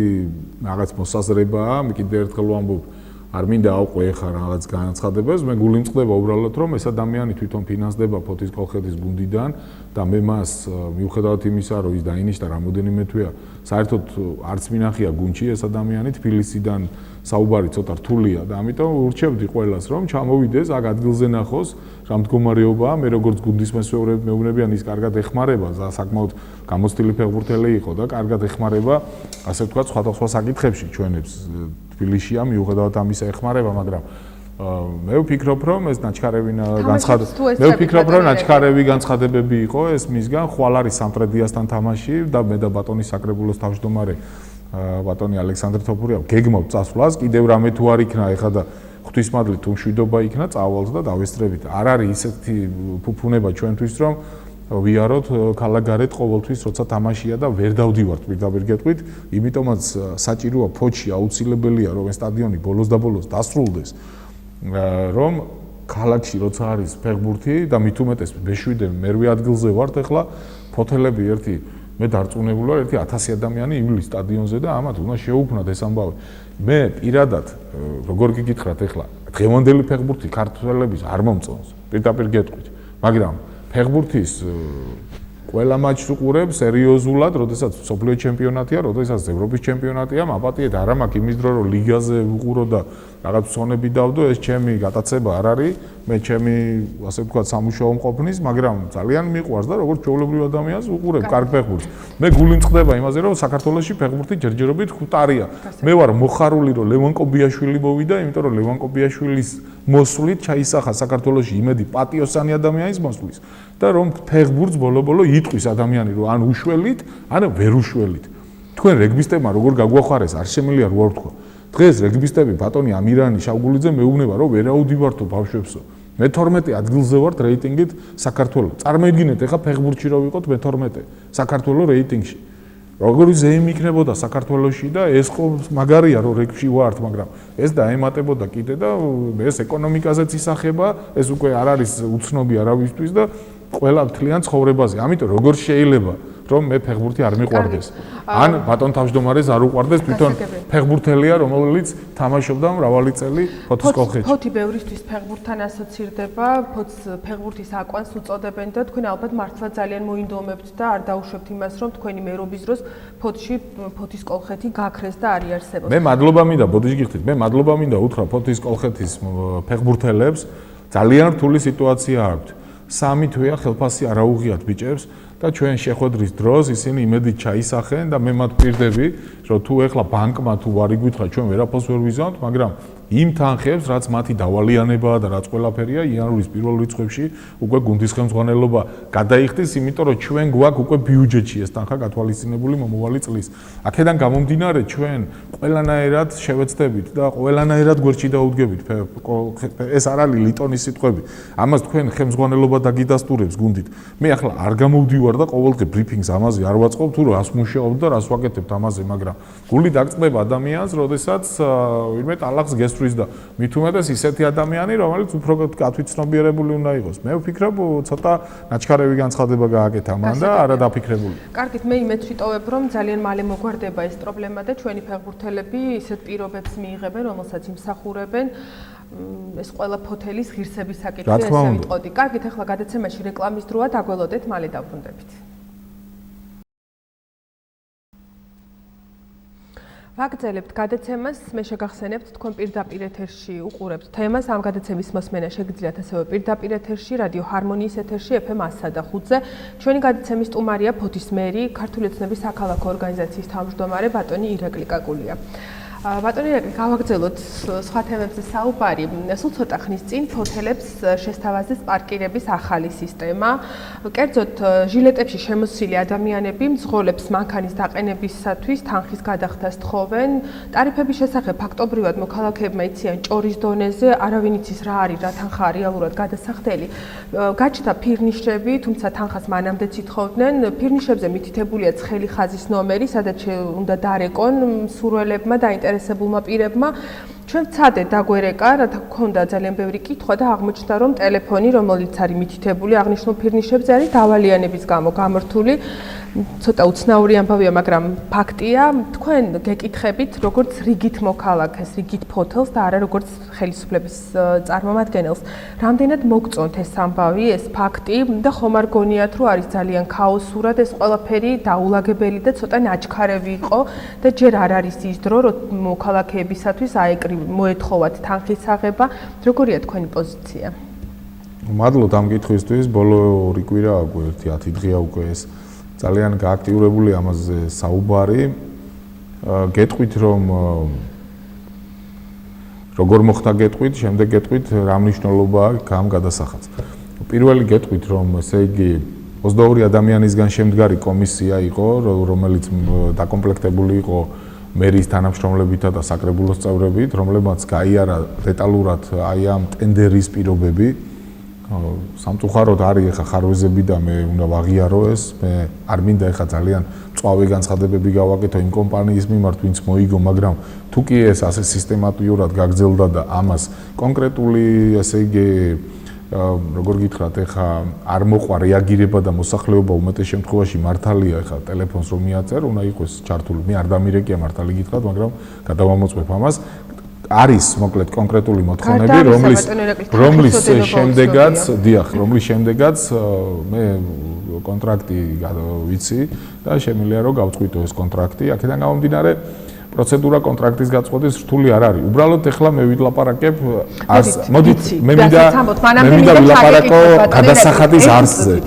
რაღაც მოსაზრებაა მე კიდე ერთხელ ვამბობ არ მინდა აყვე ახლა რაღაც განაცხადებას, მე გული მწყდება უბრალოდ რომ ეს ადამიანი თვითონ ფინანსდება ფოთის კოლხეთის გუნდიდან და მე მას მიუხედავად იმისა, რომ ის დაინიშნა რამოდენიმე თვეა, საერთოდ არც მინახია გუნდში ეს ადამიანი თბილისიდან საუბარი ცოტა რთულია და ამიტომ ურჩევდი ყველას რომ ჩამოვიდეს, აქ ადგილზე ნახოს რა მდგომარეობაა, მე როგორც გუნდის მესვეურები მეუბნებიან ის კარგად ეხმარება და საკმაოდ გამოცდილი ფეხბურთელი იყო და კარგად ეხმარება, ასე ვთქვათ, სხვადასხვა საკითხებში ჩვენებს თბილისშია მიუხედავად ამისა ეხმარება, მაგრამ მე ვფიქრობ რომ ეს ნაჩქარევი განცხადებები იყო ეს მისგან ხვალ არის სამტრედიასთან თამაში და მე და ბატონი საკრებულოს თავმჯდომარე ბატონი ალექსანდრე თოფურია გეგმავთ წასვლას კიდევ რამე თუ არ იქნა ეხლა და ღვთისმადლით თუ მშვიდობა იქნა წავალთ და დავესწრებით არ არის ისეთი ფუფუნება ჩვენთვის რომ ვიაროთ ქალაქგარეთ ყოველთვის როცა თამაშია და ვერ დავდივართ პირდაპირ გეტყვით იმიტომაც საჭიროა ფოთში აუცილებელია რომ ეს სტადიონი ბოლოს და ბოლოს დასრულდეს რომ ქალაქში როცა არის ფეხბურთი და მით უმეტეს მეშვიდე მერვე ადგილზე ვართ ახლა ფოთელები ერთი მე დარწმუნებული ვარ ერთი 1000 ადამიანი იმლის სტადიონზე და ამათ უნდა შეუქმნათ ეს ამბავი მე პირადად როგორ გიგითხრათ ახლა დღევანდელი ფეხბურთი ქართველების არ მომწონს პირდაპირ გეტყვით მაგრამ ფეხბურთის ყველა მატჩს უყურებ სერიოზულად, როდესაც მსოფლიო ჩემპიონატია, როდესაც ევროპის ჩემპიონატია, მაპატიეთ არა მაქვს იმის დრო რომ ლიგაზე ვუყურო და რაღაც ფსონები დავდო, ეს ჩემი გატაცება არ არის, მე ჩემი ასე ვთქვათ სამუშაო მყოფნის, მაგრამ ძალიან მიყვარს და როგორც ჩვეულებრივ ადამიანს უყურებ კარგ ფეხბურთს. მე გული მწყდება იმაზე, რომ საქართველოში ფეხბურთი ჯერჯერობით ხუტარია. მე ვარ მოხარული რომ ლევან კობიაშვილი მოვიდა, იმიტომ რომ ლევან კობიაშვილის მოსვლით ჩაისახა საქართველოში იმედი პატიოსანი ადამიანის მოსვლის და რომ ფეხბურთს ბოლო-ბოლო იტყვის ადამიანი რომ ან უშველით, ან ვერ უშველით. თქვენ რეგბისტებმა როგორ გაგვახარეს, არ შემიძლია რო არ ვთქვა. დღეს რეგბისტები ბატონი ამირანი, შავგულიძე მეუბნება რომ ვერაუდივართო ბავშვებსო. მე-12 ადგილზე ვართ რეიტინგით საქართველოს. წარმოიდგინეთ ახლა ფეხბურთში რო ვიყოთ მე-12 საქართველოს რეიტინგში. როგორი ზეიმი იქნებოდა საქართველოში და ეს ხო მაგარია რომ რეგბში ვართ, მაგრამ ეს დაემატებოდა კიდე და ეს ეკონომიკაზეც ისახება, ეს უკვე არ არის უცნობი არავისთვის და ყველა მთლიან ცხოვრებაზე. ამიტომ როგორ შეიძლება რომ მე ფეხბურთი არ მიყვარდეს. ან ბატონ თავმჯდომარეს არ უყვარდეს თვითონ ფეხბურთელია, რომელიც თამაშობდა მრავალი წელი ფოთის კოლხეთში. ფოთი ბევრისთვის ფეხბურთთან ასოცირდება, ფეხბურთის აკვანს უწოდებენ და თქვენ ალბათ მართლა ძალიან მოინდომებთ და არ დაუშვებთ იმას, რომ თქვენი მერობის დროს ფოთში ფოთის კოლხეთი გაქრეს და არ იარსებობს. მე მადლობა მინდა, ბოდიში გიხდით, მე მადლობა მინდა უთხრა ფოთის კოლხეთის ფეხბურთელებს, ძალიან რთული სიტუაცია აქვთ. 3 თვეა ხელფასი არ აუღიათ ბიჭებს და ჩვენ შეხვედრის დროს ისინი იმედით ჩაისახენ და მე მათ ვპირდები, რომ თუ ეხლა ბანკმა თუ ვარ იგვითხრა ჩვენ ვერაფერს ვერ ვიზამთ, მაგრამ იმ თანხებს, რაც მათი დავალიანებაა და რაც ყველაფერია, იანვრის პირველ რიცხვებში უკვე გუნდის ხელმძღვანელობა გადაიხდის, იმიტომ რომ ჩვენ გვაქვს უკვე ბიუჯეტში ეს თანხა გათვალისწინებული მომავალი წლის. აქედან გამომდინარე ჩვენ ყველანაირად შევეცდებით და ყველანაირად გვერდში დაუდგებით ეს არ არის ლიტონის სიტყვები. ამას თქვენ ხელმძღვანელობა დაგიდასტურებს გუნდით. მე ახლა არ გამოვდივარ და ყოველდღე ბრიფინგს ამაზე არ ვაწყობ თუ რას მუშაობთ და რას ვაკეთებთ ამაზე, მაგრამ გული დაგწყდება ადამიანს, როდესაც ვინმე ტალახს გესწრის და მით უმეტეს ისეთი ადამიანი, რომელიც უფრო გათვითცნობიერებული უნდა იყოს. მე ვფიქრობ, ცოტა ნაჩქარევი განცხადება გააკეთა მან და არა დაფიქრებული. კარგით, მე იმედს ვიტოვებ, რომ ძალიან მალე მოგვარდება ეს პრობლემა და ჩვენი ფეხბურთელები ისეთ პირობებს მიიღებენ, რომელსაც იმსახურებენ. ეს ყველა ფოთელის ღირსების საკითხი ესე ვიტყოდი. კარგით, ახლა გადაცემაში რეკლამის დროა, დაგველოდეთ, მალე დავბრუნდებით. ვაგრძელებთ გადაცემას, მე შეგახსენებთ თქვენ პირდაპირ ეთერში უყურებთ თემას, ამ გადაცემის მოსმენა შეგიძლიათ ასევე პირდაპირ ეთერში, რადიო ჰარმონიის ეთერში FM 100 და 5-ზე. ჩვენი გადაცემის სტუმარია ფოთის მერი, ქართული ოცნების საქალაქო ორგანიზაციის თავმჯდომარე ბატონი ირაკლი კაკულია. ბატონი ირაკლი, გავაგრძელოთ სხვა თემებზე საუბარი. სულ ცოტა ხნის წინ ფოთელებს შესთავაზეს პარკირების ახალი სისტემა. კერძოდ, ჟილეტებში შემოსილი ადამიანები მძღოლებს მანქანის დაყენებისათვის თანხის გადახდას თხოვენ. ტარიფების შესახებ ფაქტობრივად მოქალაქეებმა იციან ჭორის დონეზე, არავინ იცის რა არის, რა თანხაა რეალურად გადასახდელი. გაჩნდა ფირნიშები, თუმცა თანხას მანამდეც ითხოვდნენ. ფირნიშებზე მითითებულია ცხელი ხაზის ნომერი, სადაც უნდა დარეკონ მსურველებმა და ინტერესებულმა პირებმა. ჩვენ ვცადეთ დაგვერეკა, რათა გქონდა ძალიან ბევრი კითხვა და აღმოჩნდა, რომ ტელეფონი, რომელიც არის მითითებული აღნიშნულ ფირნიშებზე, არის დავალიანების გამო გამართული. ცოტა უცნაური ამბავია, მაგრამ ფაქტია. თქვენ გეკითხებით, როგორც რიგით მოქალაქეს, რიგით ფოთელს და არა როგორც ხელისუფლების წარმომადგენელს. რამდენად მოგწონთ ეს ამბავი, ეს ფაქტი და ხომ არ გონიათ, რომ არის ძალიან ქაოსურად ეს ყველაფერი დაულაგებელი და ცოტა ნაჩქარევი იყო და ჯერ არ არის ის დრო, რომ მოქალაქეებისათვის მოეთხოვათ თანხის აღება. როგორია თქვენი პოზიცია? მადლობთ ამ კითხვისთვის. ბოლო 2 კვირა აგვერთ 10 დღეა უკვე ეს ძალიან გააქტიურებული ამაზე საუბარი. გეტყვით რომ როგორ მოხდა გეტყვით, შემდეგ გეტყვით რა მნიშვნელობა აქვს ამ გადასახადს. პირველი გეტყვით რომ ესე იგი 22 ადამიანისგან შემდგარი კომისია იყო, რომელიც დაკომპლექტებული იყო მერის თანამშრომლებითა და საკრებულოს წევრებით, რომლებმაც გაიარა დეტალურად აი ამ ტენდერის პირობები. სამწუხაროდ არის ახლა ხარვეზები და მე უნდა ვაღიარო ეს, მე არ მინდა ახლა ძალიან მწვავე განცხადებები გავაკეთო იმ კომპანიის მიმართ, ვინც მოიგო, მაგრამ თუ კი ეს ასე სისტემატურად გაგრძელდა და ამას კონკრეტული, ესე იგი, როგორ გითხრათ, ახლა არ მოყვა რეაგირება და მოსახლეობა უმეტეს შემთხვევაში მართალია ახლა ტელეფონს რომ მიაწერ, უნდა იყოს ჩართული. მე არ დამირეკია მართალი გითხრათ, მაგრამ გადავამოწმებ ამას. არის მოკლედ კონკრეტული მოთხოვნები, რომლის შემდეგაც მე კონტრაქტი ვიცი და შემიძლია რომ გავწყვიტო ეს კონტრაქტი. აქედან გამომდინარე პროცედურა კონტრაქტის გაწყვეტის რთული არ არის. უბრალოდ ეხლა მე ვილაპარაკებ მოდით მე მინდა ვილაპარაკო გადასახადის არსზე.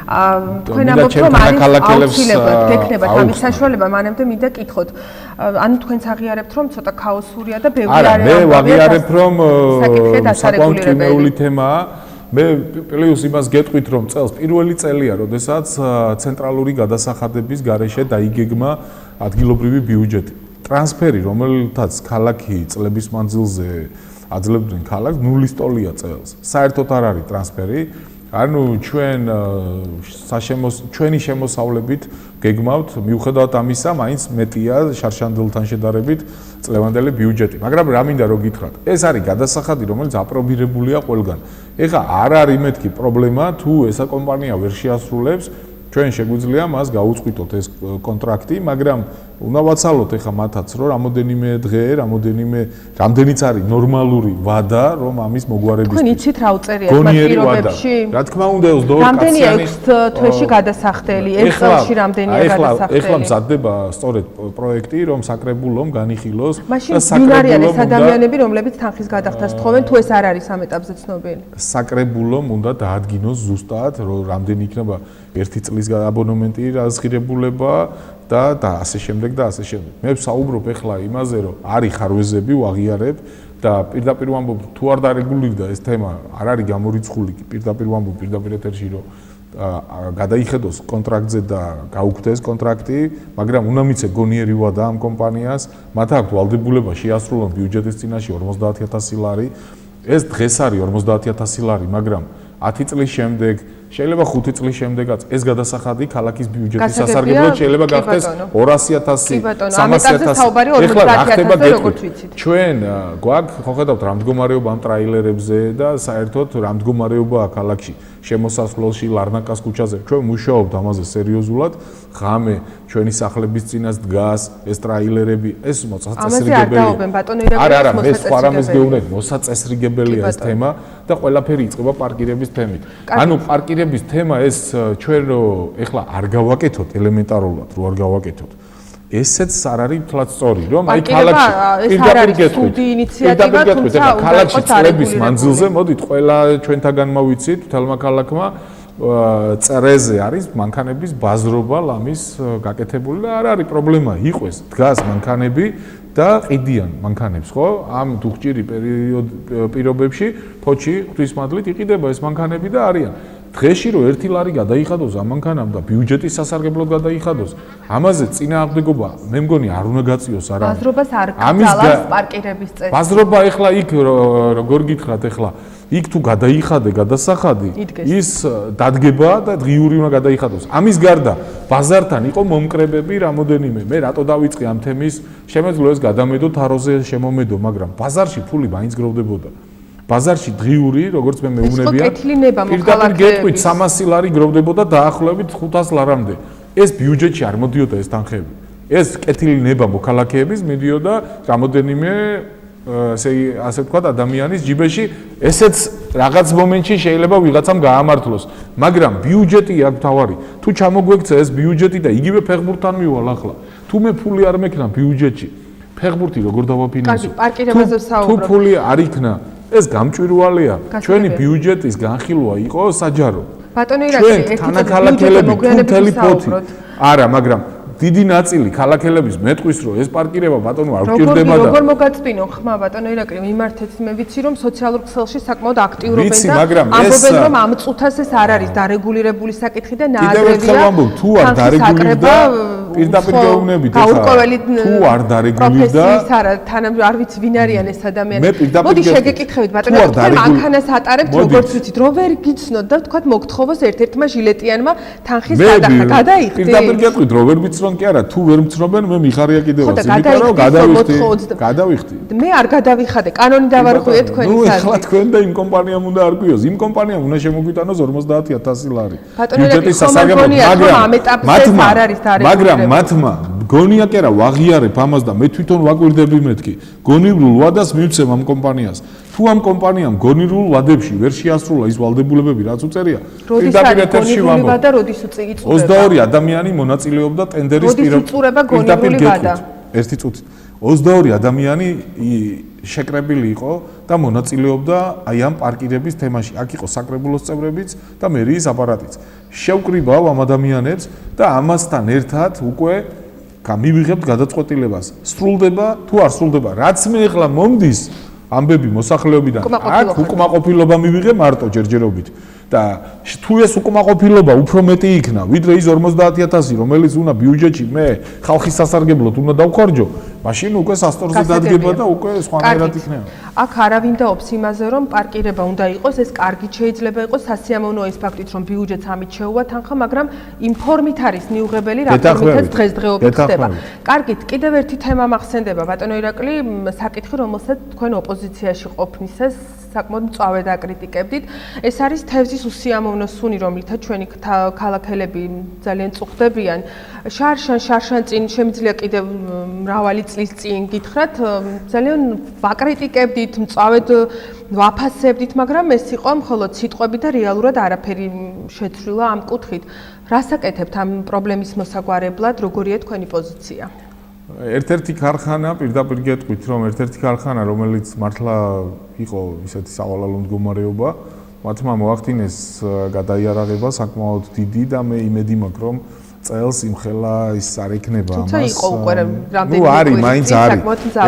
თქვენ ამბობთ რომ აუცილებლად გექნებათ ამის საშუალება, მანამდე მინდა კითხოთ. ანუ თქვენც აღიარებთ რომ ცოტა ქაოსურია და ბევრი არის. მე ვაღიარებ რომ საკმაოდ კინეული თემაა. მე პლუს იმას გეტყვით რომ წელს პირველი წელია, როდესაც ცენტრალური გადასახადების გარეშე დაიგეგმა ადგილობრივი ბიუჯეტი. ტრანსფერი, რომელთაც ქალაქი წლების მანძილზე აძლევდნენ ქალაქს, 0 ტოლია წელს. საერთოდ არ არის ტრანსფერი. ანუ ჩვენი შემოსავლებით გეგმავთ, მიუხედავად ამისა, მაინც მეტია შარშანდელთან შედარებით წლევანდელი ბიუჯეტი. მაგრამ რა მინდა რომ გითხრათ, ეს არის გადასახადი, რომელიც აპრობირებულია ყველგან. ეხლა არ არის მეთქი პრობლემა, თუ ესა კომპანია ვერ შეასრულებს, ჩვენ შეგვიძლია მას გაუწყვიტოთ ეს კონტრაქტი, მაგრამ უნდა ვაცალოთ ეხლა მათაც, რომ რამოდენიმე დღე, რამდენიც არის ნორმალური ვადა, რომ ამის მოგვარებისთვის. თქვენ იცით რა უწერიათ მათ პირობებში? რა თქმა უნდა, 22 კაციანი. რამდენია 6 თვეში გადასახდელი, ერთ წელში რამდენია გადასახდელი? ეხლა მზადდება სწორედ პროექტი, რომ საკრებულომ განიხილოს და საკრებულომ ეს ადამიანები, რომლებიც თანხის გადახდას თხოვენ, თუ ეს არ არის ამ ეტაპზე ცნობილი. საკრებულომ უნდა დაადგინოს ზუსტად, რომ რამდენი იქნება 1 წლის აბონემენტი რაზღირებულება და ასე შემდეგ და ასე შემდეგ. მე ვსაუბრობ ეხლა იმაზე, რომ არის ხარვეზები, ვაღიარებ და პირდაპირ ვამბობ, თუ არ დარეგულირდა ეს თემა, არ არის გამორიცხული, პირდაპირ ვამბობ, პირდაპირ ეთერში, რომ გადაიხედოს კონტრაქტზე და გაუქმდეს კონტრაქტი, მაგრამ უნდა მიცე გონიერი ვადა ამ კომპანიას, მათ აქვს ვალდებულება შეასრულონ ბიუჯეტის წინაშე 50,000 ლარი. ეს დღეს არის 50,000 ლარი, მაგრამ 10 წლის შემდეგ შეიძლება 5 წლის შემდეგაც ეს გადასახადი ქალაქის ბიუჯეტის სასარგებლოდ შეიძლება გახდეს 200,000, 300,000. ეხლა რა ხდება გეტყვით? ჩვენ გვაქვს, ხო ხედავთ რა მდგომარეობა ამ ტრაილერებზე და საერთოდ რა მდგომარეობა ქალაქში. შემოსასვლელში ლარნაკას ქუჩაზე ჩვენ მუშაობთ ამაზე სერიოზულად. ღამე ჩვენი სახლების წინას დგას ეს ტრაილერები, ეს მოწესრიგებელია. არა, მე სხვა რამეს გეუბნები, მოსაწესრიგებელია ეს თემა და ყველაფერი იწყება პარკირების თემით. ანუ პარკირების თემა ეს ჩვენ ეხლა არ გავაკეთოთ ელემენტარულად, რო არ გავაკეთოთ. ესეც არ არის თლაც სწორი, რომ აი პარკირება ქალაქში ეს არ არის ცუდი ინიციატივა, თუმცა ქალაქში წლების მანძილზე მოდით ყველა ჩვენთაგან მოვიცით თელმა ქალაქმა წერეზე არის მანქანების ბაზრობა ლამის გაკეთებული და არ არის პრობლემა იყვეს დგას მანქანები და ყიდიან მანქანებს ხო ამ დუხჭირი პირობებში ფოჩი ღვთისმადლით იყიდება ეს მანქანები და არიან დღეში რომ 1 ლარი გადაიხადოს ამ მანქანამ და ბიუჯეტის სასარგებლოდ გადაიხადოს ამაზე წინააღმდეგობა მე მგონი არ უნდა გაწიოს არა ბაზრობას არ გძალავს პარკირების წესი ბაზრობა ეხლა იქ როგორ გითხრათ ეხლა იქ თუ გადაიხადე გადასახადი ის დადგება და ღიური უნდა გადაიხადოს ამის გარდა ბაზართან იყო მომკრებები რამოდენიმე მე რატო დავიწყე ამ თემის შემეძლო ეს გადამედო თაროზე შემომედო მაგრამ ბაზარში ფული მაინც გროვდებოდა ბაზარში ღიური როგორც მე მეუბნებიან პირდაპირ გეტყვით 300 ლარი გროვდებოდა დაახლოებით 500 ლარამდე ეს ბიუჯეტში არ მოდიოდა ეს თანხები ეს კეთილი ნება მოქალაქეების მიდიოდა რამოდენიმე ასე ვთქვათ ადამიანის ჯიბეში ესეც რაღაც მომენტში შეიძლება ვიღაცამ გაამართლოს მაგრამ ბიუჯეტი აქვს თავარი თუ ჩამოგვექცა ეს ბიუჯეტი და იგივე ფეხბურთთან მივალ ახლა თუ მე ფული არ მექნა ბიუჯეტში ფეხბურთი როგორ დავაფინანსო პარკირებაზე ვსაუბრობ თუ ფული არ იქნა ეს გამჭვირვალეა ჩვენი ბიუჯეტის განხილვა იყო საჯარო ბატონო ირაკლი თანაქალაქელები თითელი ფოთი არა მაგრამ დიდი ნაწილი ქალაქელების მეტყვის რომ ეს პარკირება ბატონო არ ვჭირდება და როგორ მოგაწვინო ხმა ბატონო ირაკლი მიმართეთ მე ვიცი რომ სოციალურ ქსელში საკმაოდ აქტიურობენ და ამბობენ რომ ამ წუთას ეს არ არის დარეგულირებული საკითხი და ნაადრევია თუ არ დარეგულირდა პირდაპირ გეუბნებით გაურკვეველი თუ არ დარეგულირდა პროფესიის არა თანამ არ ვიცი ვინ არიან ეს ადამიანები მოდი შეგეკითხებით ბატონო ირაკლი მანქანას ატარებთ როგორც ვიცით რომ ვერ გიცნოთ და თქვათ მოგთხოვოს ერთ-ერთმა ჟილეტიანმა თანხის გადახდა გადაიხდით პირდაპირ გეტყვით რომ ვერ ვიცრონ კი არა თუ ვერ მცნობენ მე მიხარია კიდევაც იმიტომ რომ გადავიხდი მე არ გადავიხადე კანონი დავარღვიე თქვენი სად ნუ ეხლა თქვენ და იმ კომპანიამ უნდა არგვიოს იმ კომპანიამ უნდა შემოგვიტანოს 50000 ლარი ბიუჯეტის სასარგებლოდ მაგრამ მათმა გონია კი არა ვაღიარებ ამას და მე თვითონ ვაკვირდები მეთქი გონივრულ ვადას მივცემ ამ კომპანიას თუ ამ კომპანიამ გონივრულ ვადებში ვერ შეასრულა ის ვალდებულებები რაც უწერია პირდაპირ ეთერში ვამბობ და როდის იწურება 22 ადამიანი მონაწილეობდა ტენდერის პირობებში ერთი წუთით 22 ადამიანი შეკრებილი იყო და მონაწილეობდა აი ამ პარკირების თემაში აქ იყო საკრებულოს წევრებიც და მერიის აპარატიც შევკრიბავ ამ ადამიანებს და ამასთან ერთად უკვე გამივიღებთ გადაწყვეტილებას სრულდება თუ არ სრულდება რაც მე ახლა მომდის ამბები მოსახლეობიდან აქ უკმაყოფილობა მივიღე მარტო ჯერჯერობით და თუ ეს უკმაყოფილობა უფრო მეტი იქნა ვიდრე ის 50000 რომელიც უნდა ბიუჯეტში მე ხალხის სასარგებლოდ უნდა დავხარჯო მაშინ უკვე სასტორზე დადგება და უკვე სხვანაირად იქნება აქ არავინ დაობს იმაზე რომ პარკირება უნდა იყოს ეს კარგი შეიძლება იყოს სასიამოვნოა ის ფაქტით რომ ბიუჯეტს ამით შეუვა თანხა მაგრამ იმ ფორმით არის მიუღებელი რა ფორმითაც დღესდღეობით ხდება კარგით კიდევ ერთი თემა მახსენდება ბატონო ირაკლი საკითხი რომელსაც თქვენ ოპოზიციაში ყოფნისას საკმაოდ მწვავედ აკრიტიკებდით ეს არის თევზის უსიამოვნო სუნი რომლითაც ჩვენი ქალაქელები ძალიან წუხდებიან შარშან წინ შემიძლია კიდევ მრავალი წლის წინ გითხრათ ძალიან ვაკრიტიკებდით მწვავედ ვაფასებდით მაგრამ ეს იყო მხოლოდ სიტყვები და რეალურად არაფერი შეცვლილა ამ კუთხით რას აკეთებთ ამ პრობლემის მოსაგვარებლად როგორია თქვენი პოზიცია ერთ-ერთი ქარხანა პირდაპირ გეტყვით რომ ერთ-ერთი ქარხანა რომელიც მართლა იყო ისეთი სავალალო მდგომარეობა მათმა მოახდინეს გადაიარაღება საკმაოდ დიდი და მე იმედი მაქვს რომ წელს იმხელა ის არ იქნება ამას თუმცა იყო უკვე რამდენი ნუ არის მაინც არის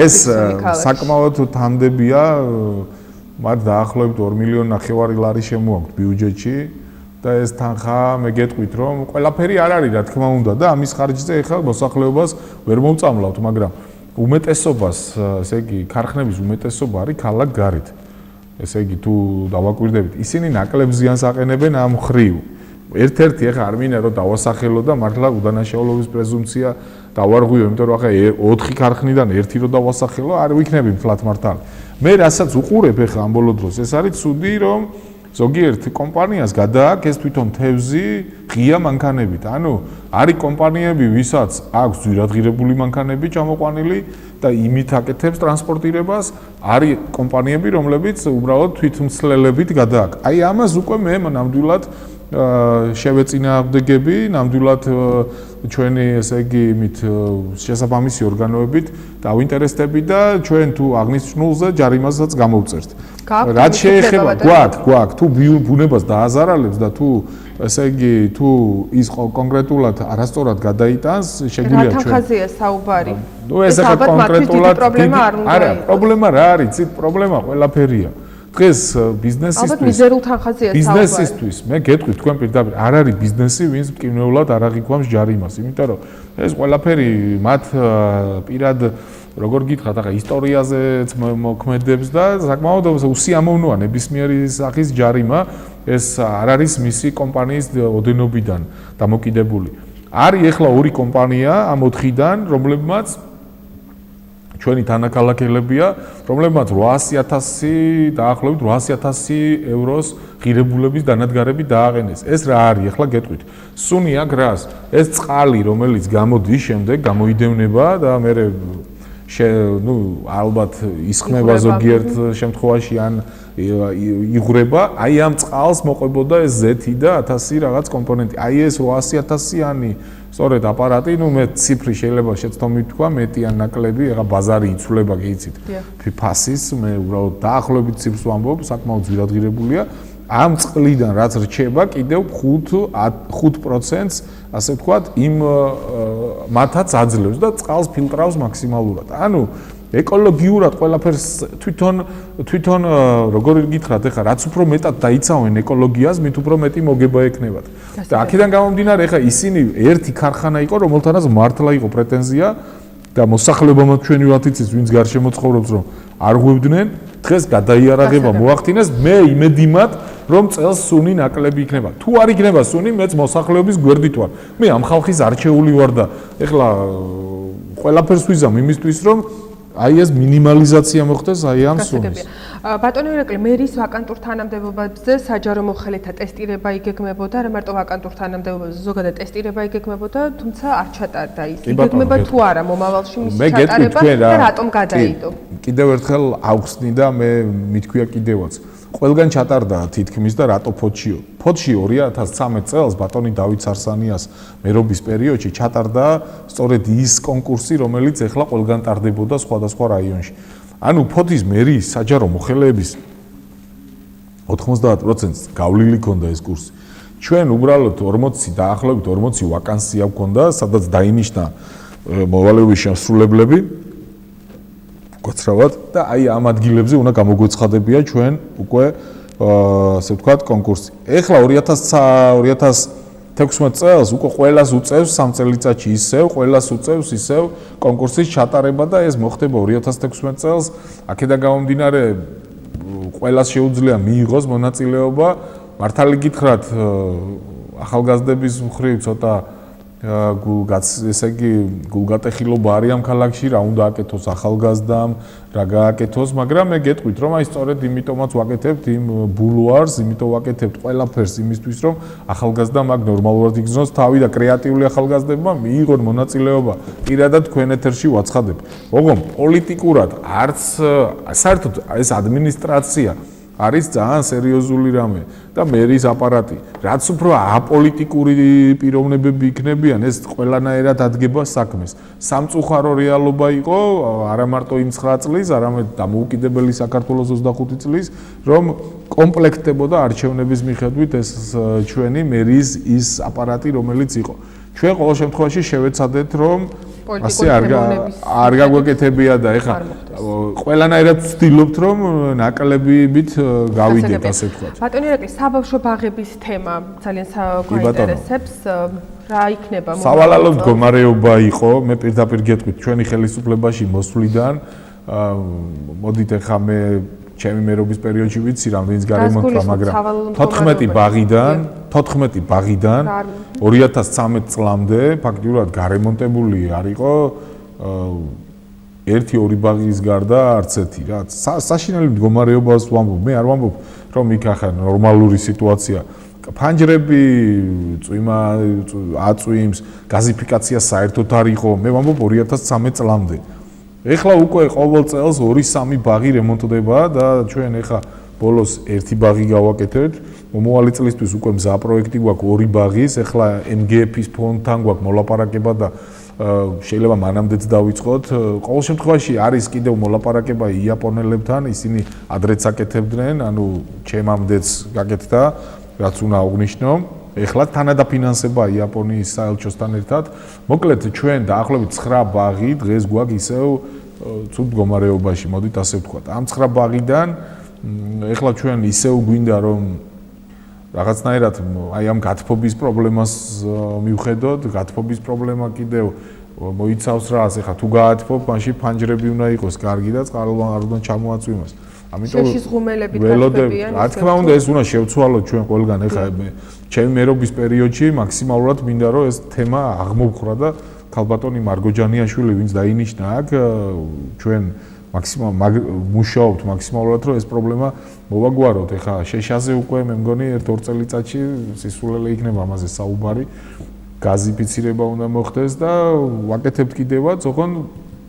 ეს საკმაოდ თანდებია მათ დაახლოებით 2.5 მილიონი ლარი შემოაქვთ ბიუჯეტში და ეს თანხა მე გეტყვით რომ ყველაფერი არ არის რა თქმა უნდა და ამის ხარჯზე ეხლა მოსახლეობას ვერ მომწამლავთ მაგრამ უმეტესობას ესე იგი ქარხნების უმეტესობა არის ქალაქ გარეთ ესე იგი თუ დავაკვირდებით ისინი ნაკლებ ზიანს აყენებენ ამ ხრივ ერთ-ერთი ეხლა არ მინდა რომ დავასახელო და მართლა უდანაშაულობის პრეზუმპცია დავარღვიო იმიტომ რომ ახლა 4 ქარხნიდან ერთი რომ დავასახელო არ ვიქნები მთლად მართალი მე რასაც უყურებ ეხლა ამ ბოლო დროს ეს არის ცუდი რომ ზოგიერთ კომპანიას გადააქვს ეს თვითონ თევზი ღია მანქანებით. ანუ არის კომპანიები, ვისაც აქვს ძვირადღირებული მანქანები ჩამოყვანილი და იმით აკეთებს ტრანსპორტირებას, არის კომპანიები, რომლებიც უბრალოდ თვითმცლელებით გადააქვს. აი ამას უკვე მე ნამდვილად შევეწინააღმდეგები, ნამდვილად ჩვენი ესე იგი იმით შესაბამისი ორგანოებით დავინტერესდები და ჩვენ თუ აღნიშნულზე ჯარიმასაც გამოვწერთ. რაც შეეხება გვაქვს თუ ბუნებას დააზარალებს და თუ ესე იგი თუ ის კონკრეტულად არასწორად გადაიტანს, შეგვიძლია ჩვენ. რა თანხაზეა საუბარი? ნუ ეს ახლა კონკრეტულად არა, პრობლემა რა არის? ცით პრობლემა ყველაფერია. დღეს ბიზნესისთვის ალბათ მიზერულ თანხაზეა საუბარი. ბიზნესისთვის მე გეტყვით თქვენ პირდაპირ არ არის ბიზნესი, ვინც მკვნეულად არ აღიქვამს ჯარიმას, იმიტომ რომ ეს ყველაფერი მათ პირად როგორ გითხრათ, ახლა ისტორიაზეც მოქმედებს და საკმაოდ უსიამოვნოა ნებისმიერი სახის ჯარიმა, ეს არ არის მისი კომპანიის ოდენობიდან დამოკიდებული. არის ახლა ორი კომპანია ამ 4-დან, რომლებმაც ჩვენი თანაქალაქელებია, რომლებმაც 800,000 დაახლოებით 800,000 ევროს ღირებულების დანადგარები დააყენეს. ეს რა არის? ახლა გეტყვით. სუნი აქ რას? ეს წყალი, რომელიც გამოდის შემდეგ, გამოიდევნება და მე ნუ ალბათ ისხმება ზოგიერთ შემთხვევაში ან იღვრება, აი ამ წყალს მოყვებოდა ეს ზეთი და 1000 რაღაც კომპონენტი. აი ეს 800,000-იანი სწორედ აპარატი, ნუ მე ციფრი შეიძლება შეცდომით თქვა, მეტი ან ნაკლები, ეხა ბაზარი იცვლება, გეიცით. ფიფასის, მე უბრალოდ დაახლოებით ციფრს ვამბობ, საკმაოდ ძვირადღირებულია. ამ წყლიდან რაც რჩება, კიდევ 5%-ს, ასე ვთქვათ, იმ მათაც აძლევს და წყალს ფილტრავს მაქსიმალურად. ანუ ეკოლოგიურად ყველაფერს თვითონ როგორ გითხრათ, ეხა რაც უფრო მეტად დაიცავენ ეკოლოგიას, მით უფრო მეტი მოგება ექნებათ. და აქედან გამომდინარე, ეხა ისინი ერთი ქარხანა იყო, რომელთანაც მართლა იყო პრეტენზია და მოსახლეობამ ჩვენი ვათიცის, ვინც გარშემო ცხოვრობს, რომ არ ღვევდნენ, დღეს გადაიარაღება მოახდინეს, მე იმედი მათ, რომ წელს სუნი ნაკლები იქნება. თუ არ იქნება სუნი, მეც მოსახლეობის გვერდით ვარ. მე ამ ხალხის არჩეული ვარ და ეხლა ყველაფერს ვიზამ იმისთვის, რომ აი ეს მინიმალიზაცია მოხდეს აი ამ სუმის. ბატონო ირაკლი, მერის ვაკანტურ თანამდებობებზე საჯარო მოხელეთა ტესტირება იგეგმებოდა, არა მარტო ვაკანტურ თანამდებობებზე, ზოგადად ტესტირება იგეგმებოდა, თუმცა არ ჩატარდა ის. იგეგმება თუ არა მომავალში მისი ჩატარება და რატომ გადაიდო? კიდევ ერთხელ ავხსნი და მე მithქვია კიდევაც. ყველგან ჩატარდა თითქმის და რატო ფოთშიო? ფოთში 2013 წელს ბატონი დავით სარსანიას მერობის პერიოდში ჩატარდა სწორედ ის კონკურსი, რომელიც ეხლა ყველგან ტარდებოდა სხვადასხვა რაიონში. ანუ ფოთის მერის საჯარო მოხელეების 90%-ს გავლილი ქონდა ეს კურსი. ჩვენ უბრალოდ 40 დაახლოებით 40 ვაკანსია გვქონდა, სადაც დაინიშნა მოვალეობის შემსრულებლები გოცრავად და აი ამ ადგილებზე უნდა გამოგვეცხადებია ჩვენ უკვე ასე ვთქვათ კონკურსი. ეხლა 2016 წელს უკვე ყველას უწევს 3 წელიწადში ისევ, ყველას უწევს ისევ კონკურსის ჩატარება და ეს მოხდება 2016 წელს. აქედან გამომდინარე ყველას შეუძლია მიიღოს მონაწილეობა. მართალი გითხრათ, ახალგაზრდების მხრივ ცოტა ესე იგი გულგატეხილობა არის ამ ქალაქში, რა უნდა აკეთოს ახალგაზრდამ, რა გააკეთოს, მაგრამ მე გეტყვით, რომ აი სწორედ იმიტომაც ვაკეთებთ იმ ბულვარს, იმიტომ ვაკეთებთ ყველაფერს იმისთვის, რომ ახალგაზრდა მაგ ნორმალურად იგრძნოს თავი და კრეატიული ახალგაზრდებმა მიიღონ მონაწილეობა. პირადად თქვენ ეთერში ვაცხადებ. ოღონდ პოლიტიკურად არც საერთოდ ეს ადმინისტრაცია არის ძალიან სერიოზული რამე და მერის აპარატი. რაც უფრო აპოლიტიკური პიროვნებები იქნებიან, ეს ყველანაირად ადგება საქმეს. სამწუხარო რეალობა იყო, არა მარტო იმ 9 წლის, არამედ დამოუკიდებელი საქართველოს 25 წლის, რომ კომპლექტდებოდა არჩევნების მიხედვით ეს ჩვენი მერის ის აპარატი, რომელიც იყო. ჩვენ ყოველ შემთხვევაში შევეცადეთ, რომ ასე არ გაგვეკეთებია და ეხა ყველანაირად ვცდილობთ, რომ ნაკლებებით გავიდეთ, ასე ვთქვათ. ბატონო ირაკლი, საბავშვო ბაღების თემა ძალიან გვაინტერესებს. რა იქნება მომავალში? სავალალო მდგომარეობა იყო, მე პირდაპირ გეტყვით, ჩვენი ხელისუფლებაში მოსვლიდან, მოდით ეხა მე ჩემი მერობის პერიოდში ვიცი რამდენიც გარემონტვა, მაგრამ 14 ბაღიდან 2013 წლამდე ფაქტიურად გარემონტებული არ იყო 1-2 ბაღის გარდა არც ერთი რა. საშინელი მდგომარეობას ვამბობ, მე არ ვამბობ, რომ იქ ახლა ნორმალური სიტუაცია. ფანჯრები წვიმა აწვიმს, გაზიფიკაცია საერთოდ არ იყო, მე ვამბობ 2013 წლამდე. ეხლა უკვე ყოველ წელს 2-3 ბაღი რემონტდება და ჩვენ ეხლა ბოლოს 1 ბაღი გავაკეთეთ მომავალი წლისთვის უკვე მზა პროექტი გვაქვს 2 ბაღის, ეხლა MGF-ის ფონდთან გვაქვს მოლაპარაკება და შეიძლება მანამდეც დავიწყოთ. ყოველ შემთხვევაში არის კიდევ მოლაპარაკება იაპონელებთან, ისინი ადრეც აკეთებდნენ, ანუ ჩემამდეც გაკეთდა, რაც უნდა აღნიშნო. ეხლა თანადაფინანსება იაპონიის საელჩოსთან ერთად. მოკლედ ჩვენ დაახლოებით 9 ბაღი დღეს გვაქვს ისევ ცუდ მდგომარეობაში, მოდით ასე ვთქვათ. ამ 9 ბაღიდან ეხლა ჩვენ ისევ გვინდა რომ რაღაცნაირად აი ამ გათბობის პრობლემას მივხედოთ, გათბობის პრობლემა კიდევ მოიცავს რას, ეხლა თუ გაათბობ, მაშინ ფანჯრები უნდა იყოს კარგი და წყაროა არ უნდა ჩამოაწვიმოს. ამიტომ შეშიზღუმელებით გათბებიან. რა თქმა უნდა, ეს უნდა შევცვალოთ ჩვენ ყველგან, ეხლა ჩემი მერობის პერიოდში მაქსიმალურად მინდა რომ ეს თემა აღმოვხრა და ქალბატონი მარგოჯანიაშვილი, ვინც დაინიშნა აქ, ჩვენ მუშაობთ მაქსიმალურად რომ ეს პრობლემა მოვაგვაროთ. ეხლა შეშაზე უკვე მე მგონი 1-2 წელიწადში სისულელე იქნება ამაზე საუბარი. გაზიფიცირება უნდა მოხდეს და ვაკეთებთ კიდევაც, ოღონ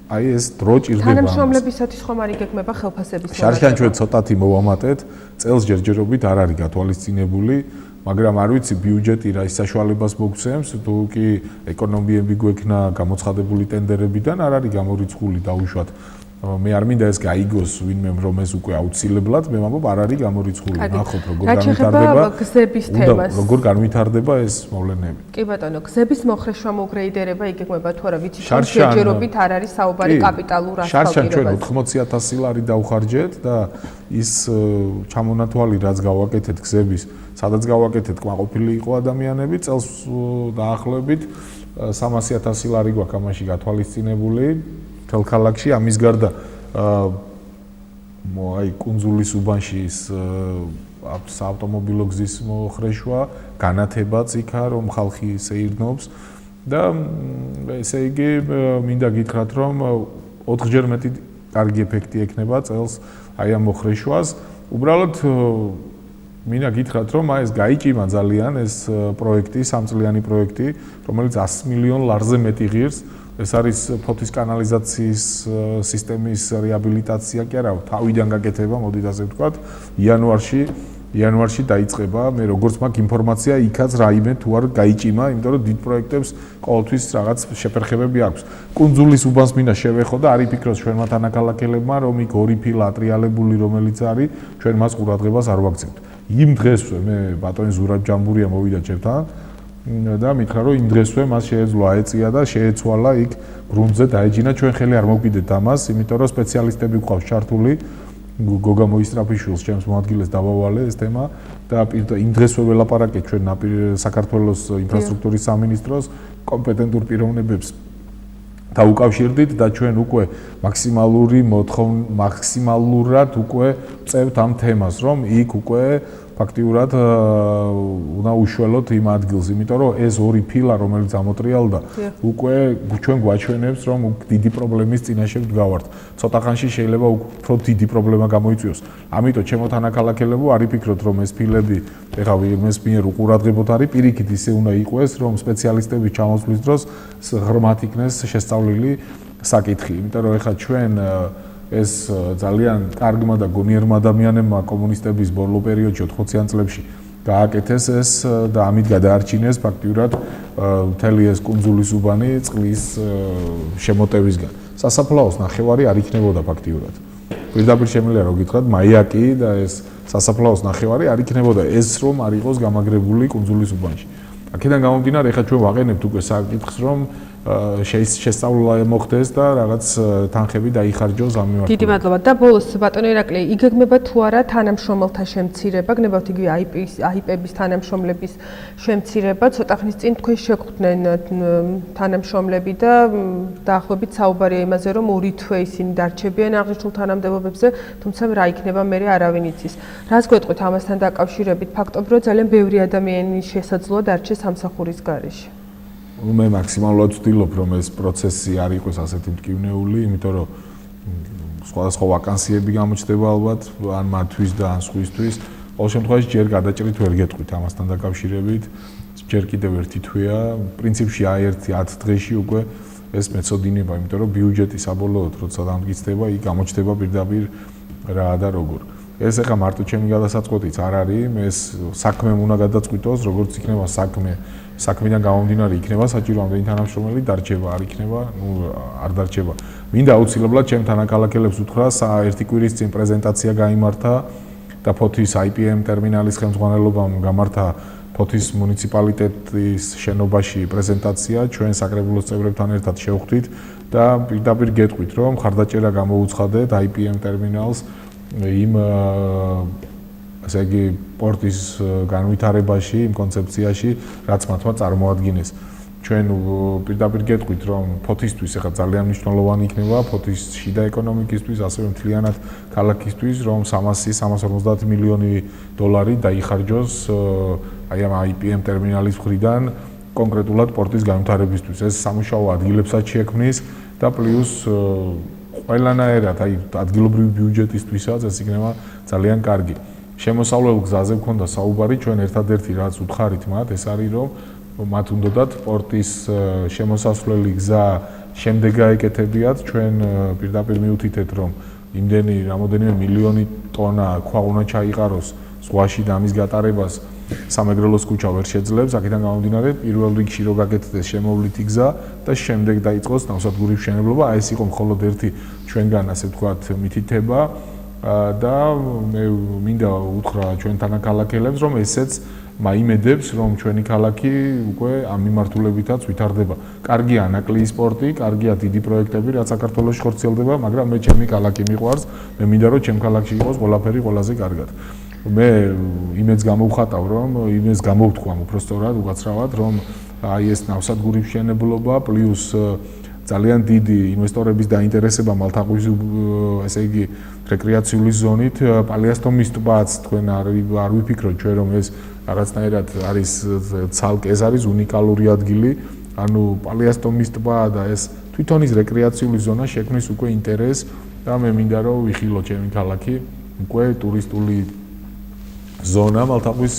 აი ეს დრო ჭირდება. თანამშრომლებისათვის ხომ არ იგეგმება ხელფასების მორაგება? შარშან ჩვენ ცოტათი მოვამატეთ, წელს ჯერჯერობით არ არის გათვალისწინებული, მაგრამ არ ვიცი ბიუჯეტი რა ის საშუალებას მოგცემს, თუ კი ეკონომიები გვექნა გამოცხადებული ტენდერებიდან არ არის გამორიცხული დაუშვათ. მე არ მინდა ეს გაიგოს ვინმე რომ ეს უკვე აუცილებლად, მე ვამბობ არ არის გამორიცხული. ნახოთ როგორ განვითარდება გზების თემას. როგორ განვითარდება ეს მოვლენები. კი ბატონო, გზების მოხრეშვა მოუგრეიდერება იგეგმება თუ არა, ვიცი რომ ჯერჯერობით არ არის საუბარი კაპიტალურ ასფალტირებაზე. შარშან ჩვენ 80,000 ლარი დავხარჯეთ და ის ჩამონათვალი რაც გავაკეთეთ გზების, სადაც გავაკეთეთ კმაყოფილი იყო ადამიანები, წელს დაახლოებით 300,000 ლარი გვაქვს ამაში გათვალისწინებული. თელ ქალაქში ამის გარდა აი კუნძულის უბანში საავტომობილო გზის მოხრეშვა, განათებაც იქა რომ ხალხი სეირნობს და ესე იგი მინდა გითხრათ რომ 4-ჯერ მეტი კარგი ეფექტი ექნება წელს აი ამ მოხრეშვას. უბრალოდ მინდა გითხრათ რომ აი ეს გაიჭიმა ძალიან ეს პროექტი, 3-წლიანი პროექტი, რომელიც 100 მილიონ ლარზე მეტი ღირს. ეს არის ფოთის კანალიზაციის სისტემის რეაბილიტაცია კი არა, თავიდან გაკეთება, მოდით ასე ვთქვათ, იანვარში დაიწყება. მე როგორც მაქვს ინფორმაცია, იქაც რაიმე თუ არ გაიჭიმა, იმიტომ რომ დიდ პროექტებს ყოველთვის რაღაც შეფერხებები აქვს. კუნძულის უბანს მინდა შევეხო და არ იფიქროს ჩვენმა თანაქალაქელებმა, რომ იქ 2 ფილა ატრიალებული რომელიც არის, ჩვენ მას ყურადღებას არ ვაქცევთ. იმ დღესვე მე ბატონი ზურაბ ჯამბურია მოვიდა ჩემთან და მითხრა რომ იმ დღესვე მას შეეძლო აეწია და შეეცვალა იქ გრუნტზე დაეჯინა. ჩვენ ხელი არ მოვკიდეთ ამას, იმიტომ რომ სპეციალისტები გვყავს ჩართული. გოგა მოისტრაფიშვილს ჩემს მოადგილეს დავავალე ეს თემა და იმ დღესვე ველაპარაკეთ ჩვენ საქართველოს ინფრასტრუქტურის სამინისტროს კომპეტენტურ პიროვნებებს დაუკავშირდით და ჩვენ უკვე მაქსიმალურად უკვე წევთ ამ თემას, რომ იქ უკვე ფაქტიურად უნდა უშველოთ იმ ადგილს, იმიტომ რომ ეს 2 ფილა რომელიც ამოტრიალდა, უკვე ჩვენ გვაჩვენებს რომ დიდი პრობლემის წინაშე ვდგავართ. ცოტა ხანში შეიძლება უფრო დიდი პრობლემა გამოიწვიოს. ამიტომ ჩემო თანაქალაქელებო არ იფიქროთ რომ ეს ფილები ეხლა ვიღმეს მიერ უყურადღებოთ არის, პირიქით ისე უნდა იყოს რომ სპეციალისტები ჩამოსვლის დროს ღრმად იქნეს შესწავლილი საკითხი, იმიტომ რომ ეხლა ჩვენ ეს ძალიან კარგმა და გონიერმა ადამიანებმა კომუნისტების ბოლო პერიოდში 80-იან წლებში გააკეთეს ეს და ამით გადაარჩინეს ფაქტიურად მთელი ეს კუნძულის უბანი წყლის შემოტევისგან. სასაფლაოს ნახევარი არ იქნებოდა ფაქტიურად. პირდაპირ შემიძლია რომ გითხრათ, მაიაკი და ეს სასაფლაოს ნახევარი არ იქნებოდა ეს რომ არ იყოს გამაგრებული კუნძულის უბანში. აქედან გამომდინარე, ეხლა ჩვენ ვაყენებთ უკვე საკითხს, რომ შესწავლა მოხდეს და რაღაც თანხები დაიხარჯოს ამ მიმართულებით. დიდი მადლობა და ბოლოს ბატონო ირაკლი, იგეგმება თუ არა თანამშრომელთა შემცირება, გნებავთ იგივე IP-ების თანამშრომლების შემცირება, ცოტა ხნის წინ თქვენ შეგხვდნენ თანამშრომლები და დაახლოებით საუბარია იმაზე, რომ 2 თვე ისინი დარჩებიან აღნიშნულ თანამდებობებზე, თუმცა რა იქნება მერე არავინ იცის. რას გვეტყვით ამასთან დაკავშირებით, ფაქტობრივად რომ ძალიან ბევრი ადამიანი შესაძლოა დარჩეს სამსახურის გარეშე. მე მაქსიმალურად ვცდილობ რომ ეს პროცესი არ იყოს ასეთი მტკივნეული, იმიტომ რომ სხვადასხვა ვაკანსიები გამოჩნდება ალბათ, ან მათთვის და ან სხვისთვის. ყოველ შემთხვევაში ჯერ გადაჭრით ვერ გეტყვით ამასთან დაკავშირებით. ჯერ კიდევ 1 თვეა, პრინციპში აი 10 დღეში უკვე ეს მეცოდინება, იმიტომ რომ ბიუჯეტი საბოლოოდ როცა დამტკიცდება, იქ გამოჩნდება პირდაპირ რა და როგორ. ეს ეხა მარტო ჩემი გადასაწყვეტიც არ არის, მე საქმემ უნდა გადაწყვიტოს, როგორც იქნება საქმიდან გამომდინარე იქნება საჭირო ამდენი თანამშრომელი დარჩება, არ იქნება, არ დარჩება. მინდა აუცილებლად ჩემ თანაკალაკელებს უთხრა, ერთი კვირის წინ პრეზენტაცია გაიმართა და ფოთის IPM ტერმინალის ხელმძღვანელობამ გამართა ფოთის მუნიციპალიტეტის შენობაში პრეზენტაცია, ჩვენ საკრებულოს წევრებთან ერთად შევხვდით და პირდაპირ გეტყვით, რომ ხარდაჭერა გამოუცხადეთ IPM ტერმინალს იმ ასე იგი პორტის განვითარებაში, იმ კონცეფციაში, რაც მათმა წარმოადგინეს. ჩვენ პირდაპირ გეტყვით, რომ ფოთისთვის ეხლა ძალიან მნიშვნელოვანი იქნება ფოთის შიდა ეკონომიკისთვის, ასევე მთლიანად ქალაქისთვის, რომ 350 მილიონი დოლარი დაიხარჯოს აი ამ IPM ტერმინალის მხრიდან კონკრეტულად პორტის განვითარებისთვის. ეს სამუშაო ადგილებსაც შექმნის და პლუს ყველანაირად აი ადგილობრივი ბიუჯეტისთვისაც ეს იქნება ძალიან კარგი. შემოსავლელ გზაზე მქონდა საუბარი, ჩვენ ერთადერთი რაც უთხარით მათ, ეს არის რომ მათ უნდათ პორტის შემოსასვლელი გზა შემდეგ გაეკეთებიათ, ჩვენ პირდაპირ მიუთითეთ, რომ იმდენი რამოდენიმე მილიონი ტონა ქვა უნდა ჩაიყაროს ზღვაში და ამის გატარებას სამეგრელოს ქუჩა ვერ შეძლებს, აქედან გამომდინარე, პირველ რიგში რო გაკეთდეს შემოვლითი გზა და შემდეგ დაიწყოს ნავსადგურის მშენებლობა, აი ეს იყო მხოლოდ ერთი ჩვენგან ასე ვთქვათ მითითება და მე მინდა უთხრა ჩვენ თანაკალაკელებს, რომ ესეც მაიმედებს, რომ ჩვენი ქალაქი უკვე ამ მიმართულებითაც ვითარდება. კარგია ნაკლიის სპორტი, კარგია დიდი პროექტები, რაც საქართველოში ხორციელდება, მაგრამ მე ჩემი ქალაქი მიყვარს, მე მინდა რომ ჩემ ქალაქში იყოს ყველაფერი ყველაზე კარგად. მე იმედს გამოვხატავ, რომ იმას გამოვთქვამ უბრალოდ უკაცრავად, რომ აი ეს ნავსადგურის მშენებლობა პლუს ძალიან დიდი ინვესტორების დაინტერესება მალთაყვის ესე იგი რეკრეაციული ზონით პალიასტომის ტბაც თქვენ არ ვიფიქროთ ჩვენ რომ ეს რაღაცნაირად არის ცალკე ეს არის უნიკალური ადგილი ანუ პალიასტომის ტბა და ეს თვითონ ის რეკრეაციული ზონა შექმნის უკვე ინტერესს და მე მინდა რომ ვიხილო ჩემი ქალაქი უკვე ტურისტული ზონა მალთაყვის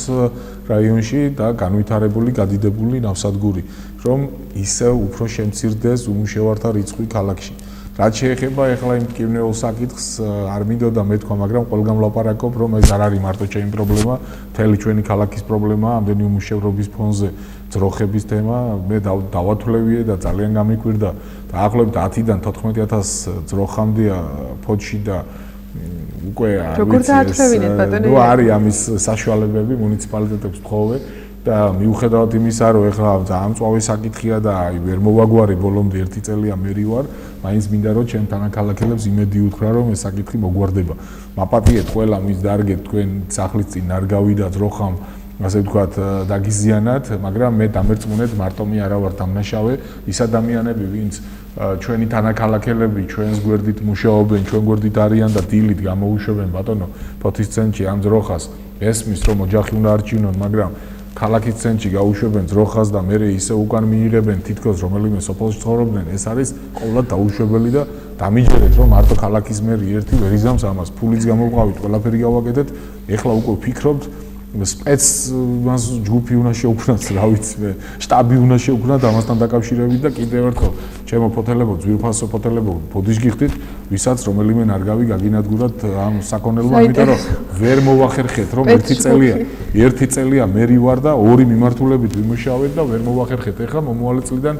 რაიონში და განვითარებული გადიდებული ნავსადგური რომ ისევ უფრო შემცირდეს უმუშევართა რიცხვი ქალაქში. რაც შეეხება ახლა იმ მტკივნეულ საკითხს არ მინდოდა მეთქვა, მაგრამ ყველგან ვლაპარაკობ, რომ ეს არ არის მარტო ჩემი პრობლემა, მთელი ჩვენი ქალაქის პრობლემა, ამდენი უმუშევრობის ფონზე ძროხების თემა, მე დავათვლევიე და ძალიან გამიკვირდა. დაახლოებით 10-დან 14000 ძროხამდეა ფოთში და უკვე არ ვიცი, ნუ არის ამის საშუალებები მუნიციპალიტეტებს თხოვე და მიუხედავად იმისა, რომ ეხლა ძალიან მწვავე საკითხია და აი ვერ მოვაგვარე ბოლომდე 1 წელია მერი ვარ, მაინც მინდა რომ ჩემ თანაკალაკელებს იმედი უთხრა, რომ ეს საკითხი მოგვარდება. მაპატიეთ ყველა მის დარგეთ თქვენ სახლის წინ ნარგავი და ძროხამ ასე ვთქვათ დაგიზიანათ, მაგრამ მე დამერწმუნეთ მარტომი არა ვარ დამნაშავე, ის ადამიანები, ვინც ჩვენი თანაკალაკელები ჩვენს გვერდით მუშაობენ, ჩვენ გვერდით არიან და დილით გამოუშვებენ ბატონო ფოთის ცენტრში ამ ძროხას, ესმის რომ ოჯახი უნდა არჩინონ, მაგრამ ქალაქის ცენტრში გაუშვებენ ძროხას და მე ისე უკან მიიღებენ თითქოს რომელიმე სოფელში ცხოვრობდნენ, ეს არის ყოველად დაუშვებელი და დამიჯერეთ რომ მარტო ქალაქის მერი ერთი ვერ იზამს ამას, ფულიც გამოვყავით, ყველაფერი გავაკეთეთ, ეხლა უკვე ვფიქრობთ სპეც მას ჯგუფი უნდა შეუქმნათ, რა ვიცი მე, შტაბი უნდა შეუქმნათ ამასთან დაკავშირებით და კიდევ ერთხელ ჩემო ფოთელებო, ძვირფასო ფოთელებო, ბოდიშ გიხდით, ვისაც რომელიმე ნარგავი გაგინადგურათ ამ საქონელმა, იმიტომ რომ ვერ მოვახერხეთ, რომ 1 წელია მერი ვარ და 2 მიმართულებით ვიმუშავებ და ვერ მოვახერხეთ. ეხლა მომავალი წლიდან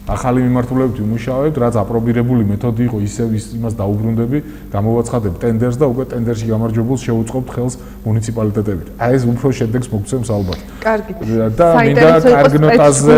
ახალი მიმართულებით ვიმუშავებთ, რაც აპრობირებული მეთოდი იყო, ისევ იმას დაუბრუნდები, გამოვაცხადებ ტენდერს და უკვე ტენდერში გამარჯვებულს შევუწყობთ ხელს მუნიციპალიტეტებით. აი ეს უფრო შედეგს მოგცემს ალბათ. კარგი. და მინდა კარგ ნოტაზე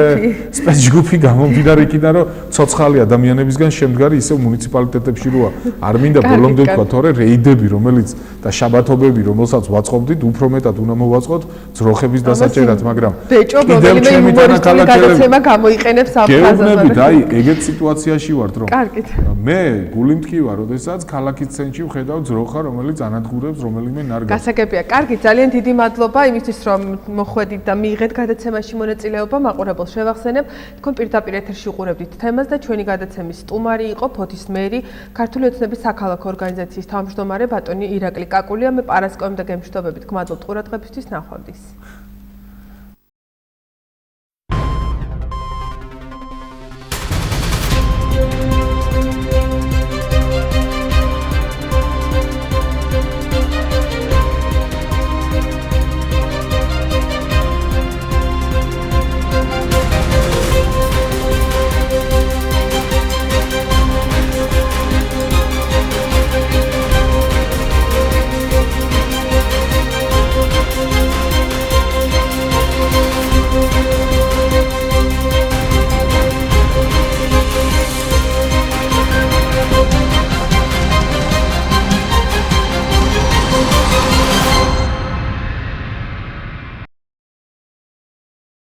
სპეც ჯგუფი გამომდინარე იქიდან, რომ ცოცხალი ადამიანებისგან შემდგარი ისევ მუნიციპალიტეტებში როა. არ მინდა ბოლომდე ვთქვა, თორე რეიდები, რომელიც და შაბათობები, რომელსაც ვაწყობდით, უფრო მეტად უნდა მოვაწყოთ ძროხების დასაჭერად, მაგრამ ბეჭო რომელიმე იუმორისტული გადაცემა გამოიყენებს ამ ფაზაზე. აი, ეგეთ სიტუაციაში ვართ, რომ კარგით. მე გული მткиვა, როდესაც ქალაქის ცენტრში ვხედავ ძროხა, რომელიც ანადგურებს რომელიმე ნარგავს. გასაგებია. კარგი, ძალიან დიდი მადლობა იმისთვის, რომ მოხვედით და მიიღეთ გადაცემაში მონაწილეობა. მაყურებელს შევახსენებ, თქვენ პირდაპირ ეთერში უყურებდით თემას და ჩვენი გადაცემის სტუმარი იყო ფოთის მერი, ქართული ოცნების საქალაქო ორგანიზაციის თავმჯდომარე ბატონი ირაკლი კაკულია. მე პარასკევამდე გემშვიდობებით გმადლობთ ყურადღებისთვის, ნახვამდის.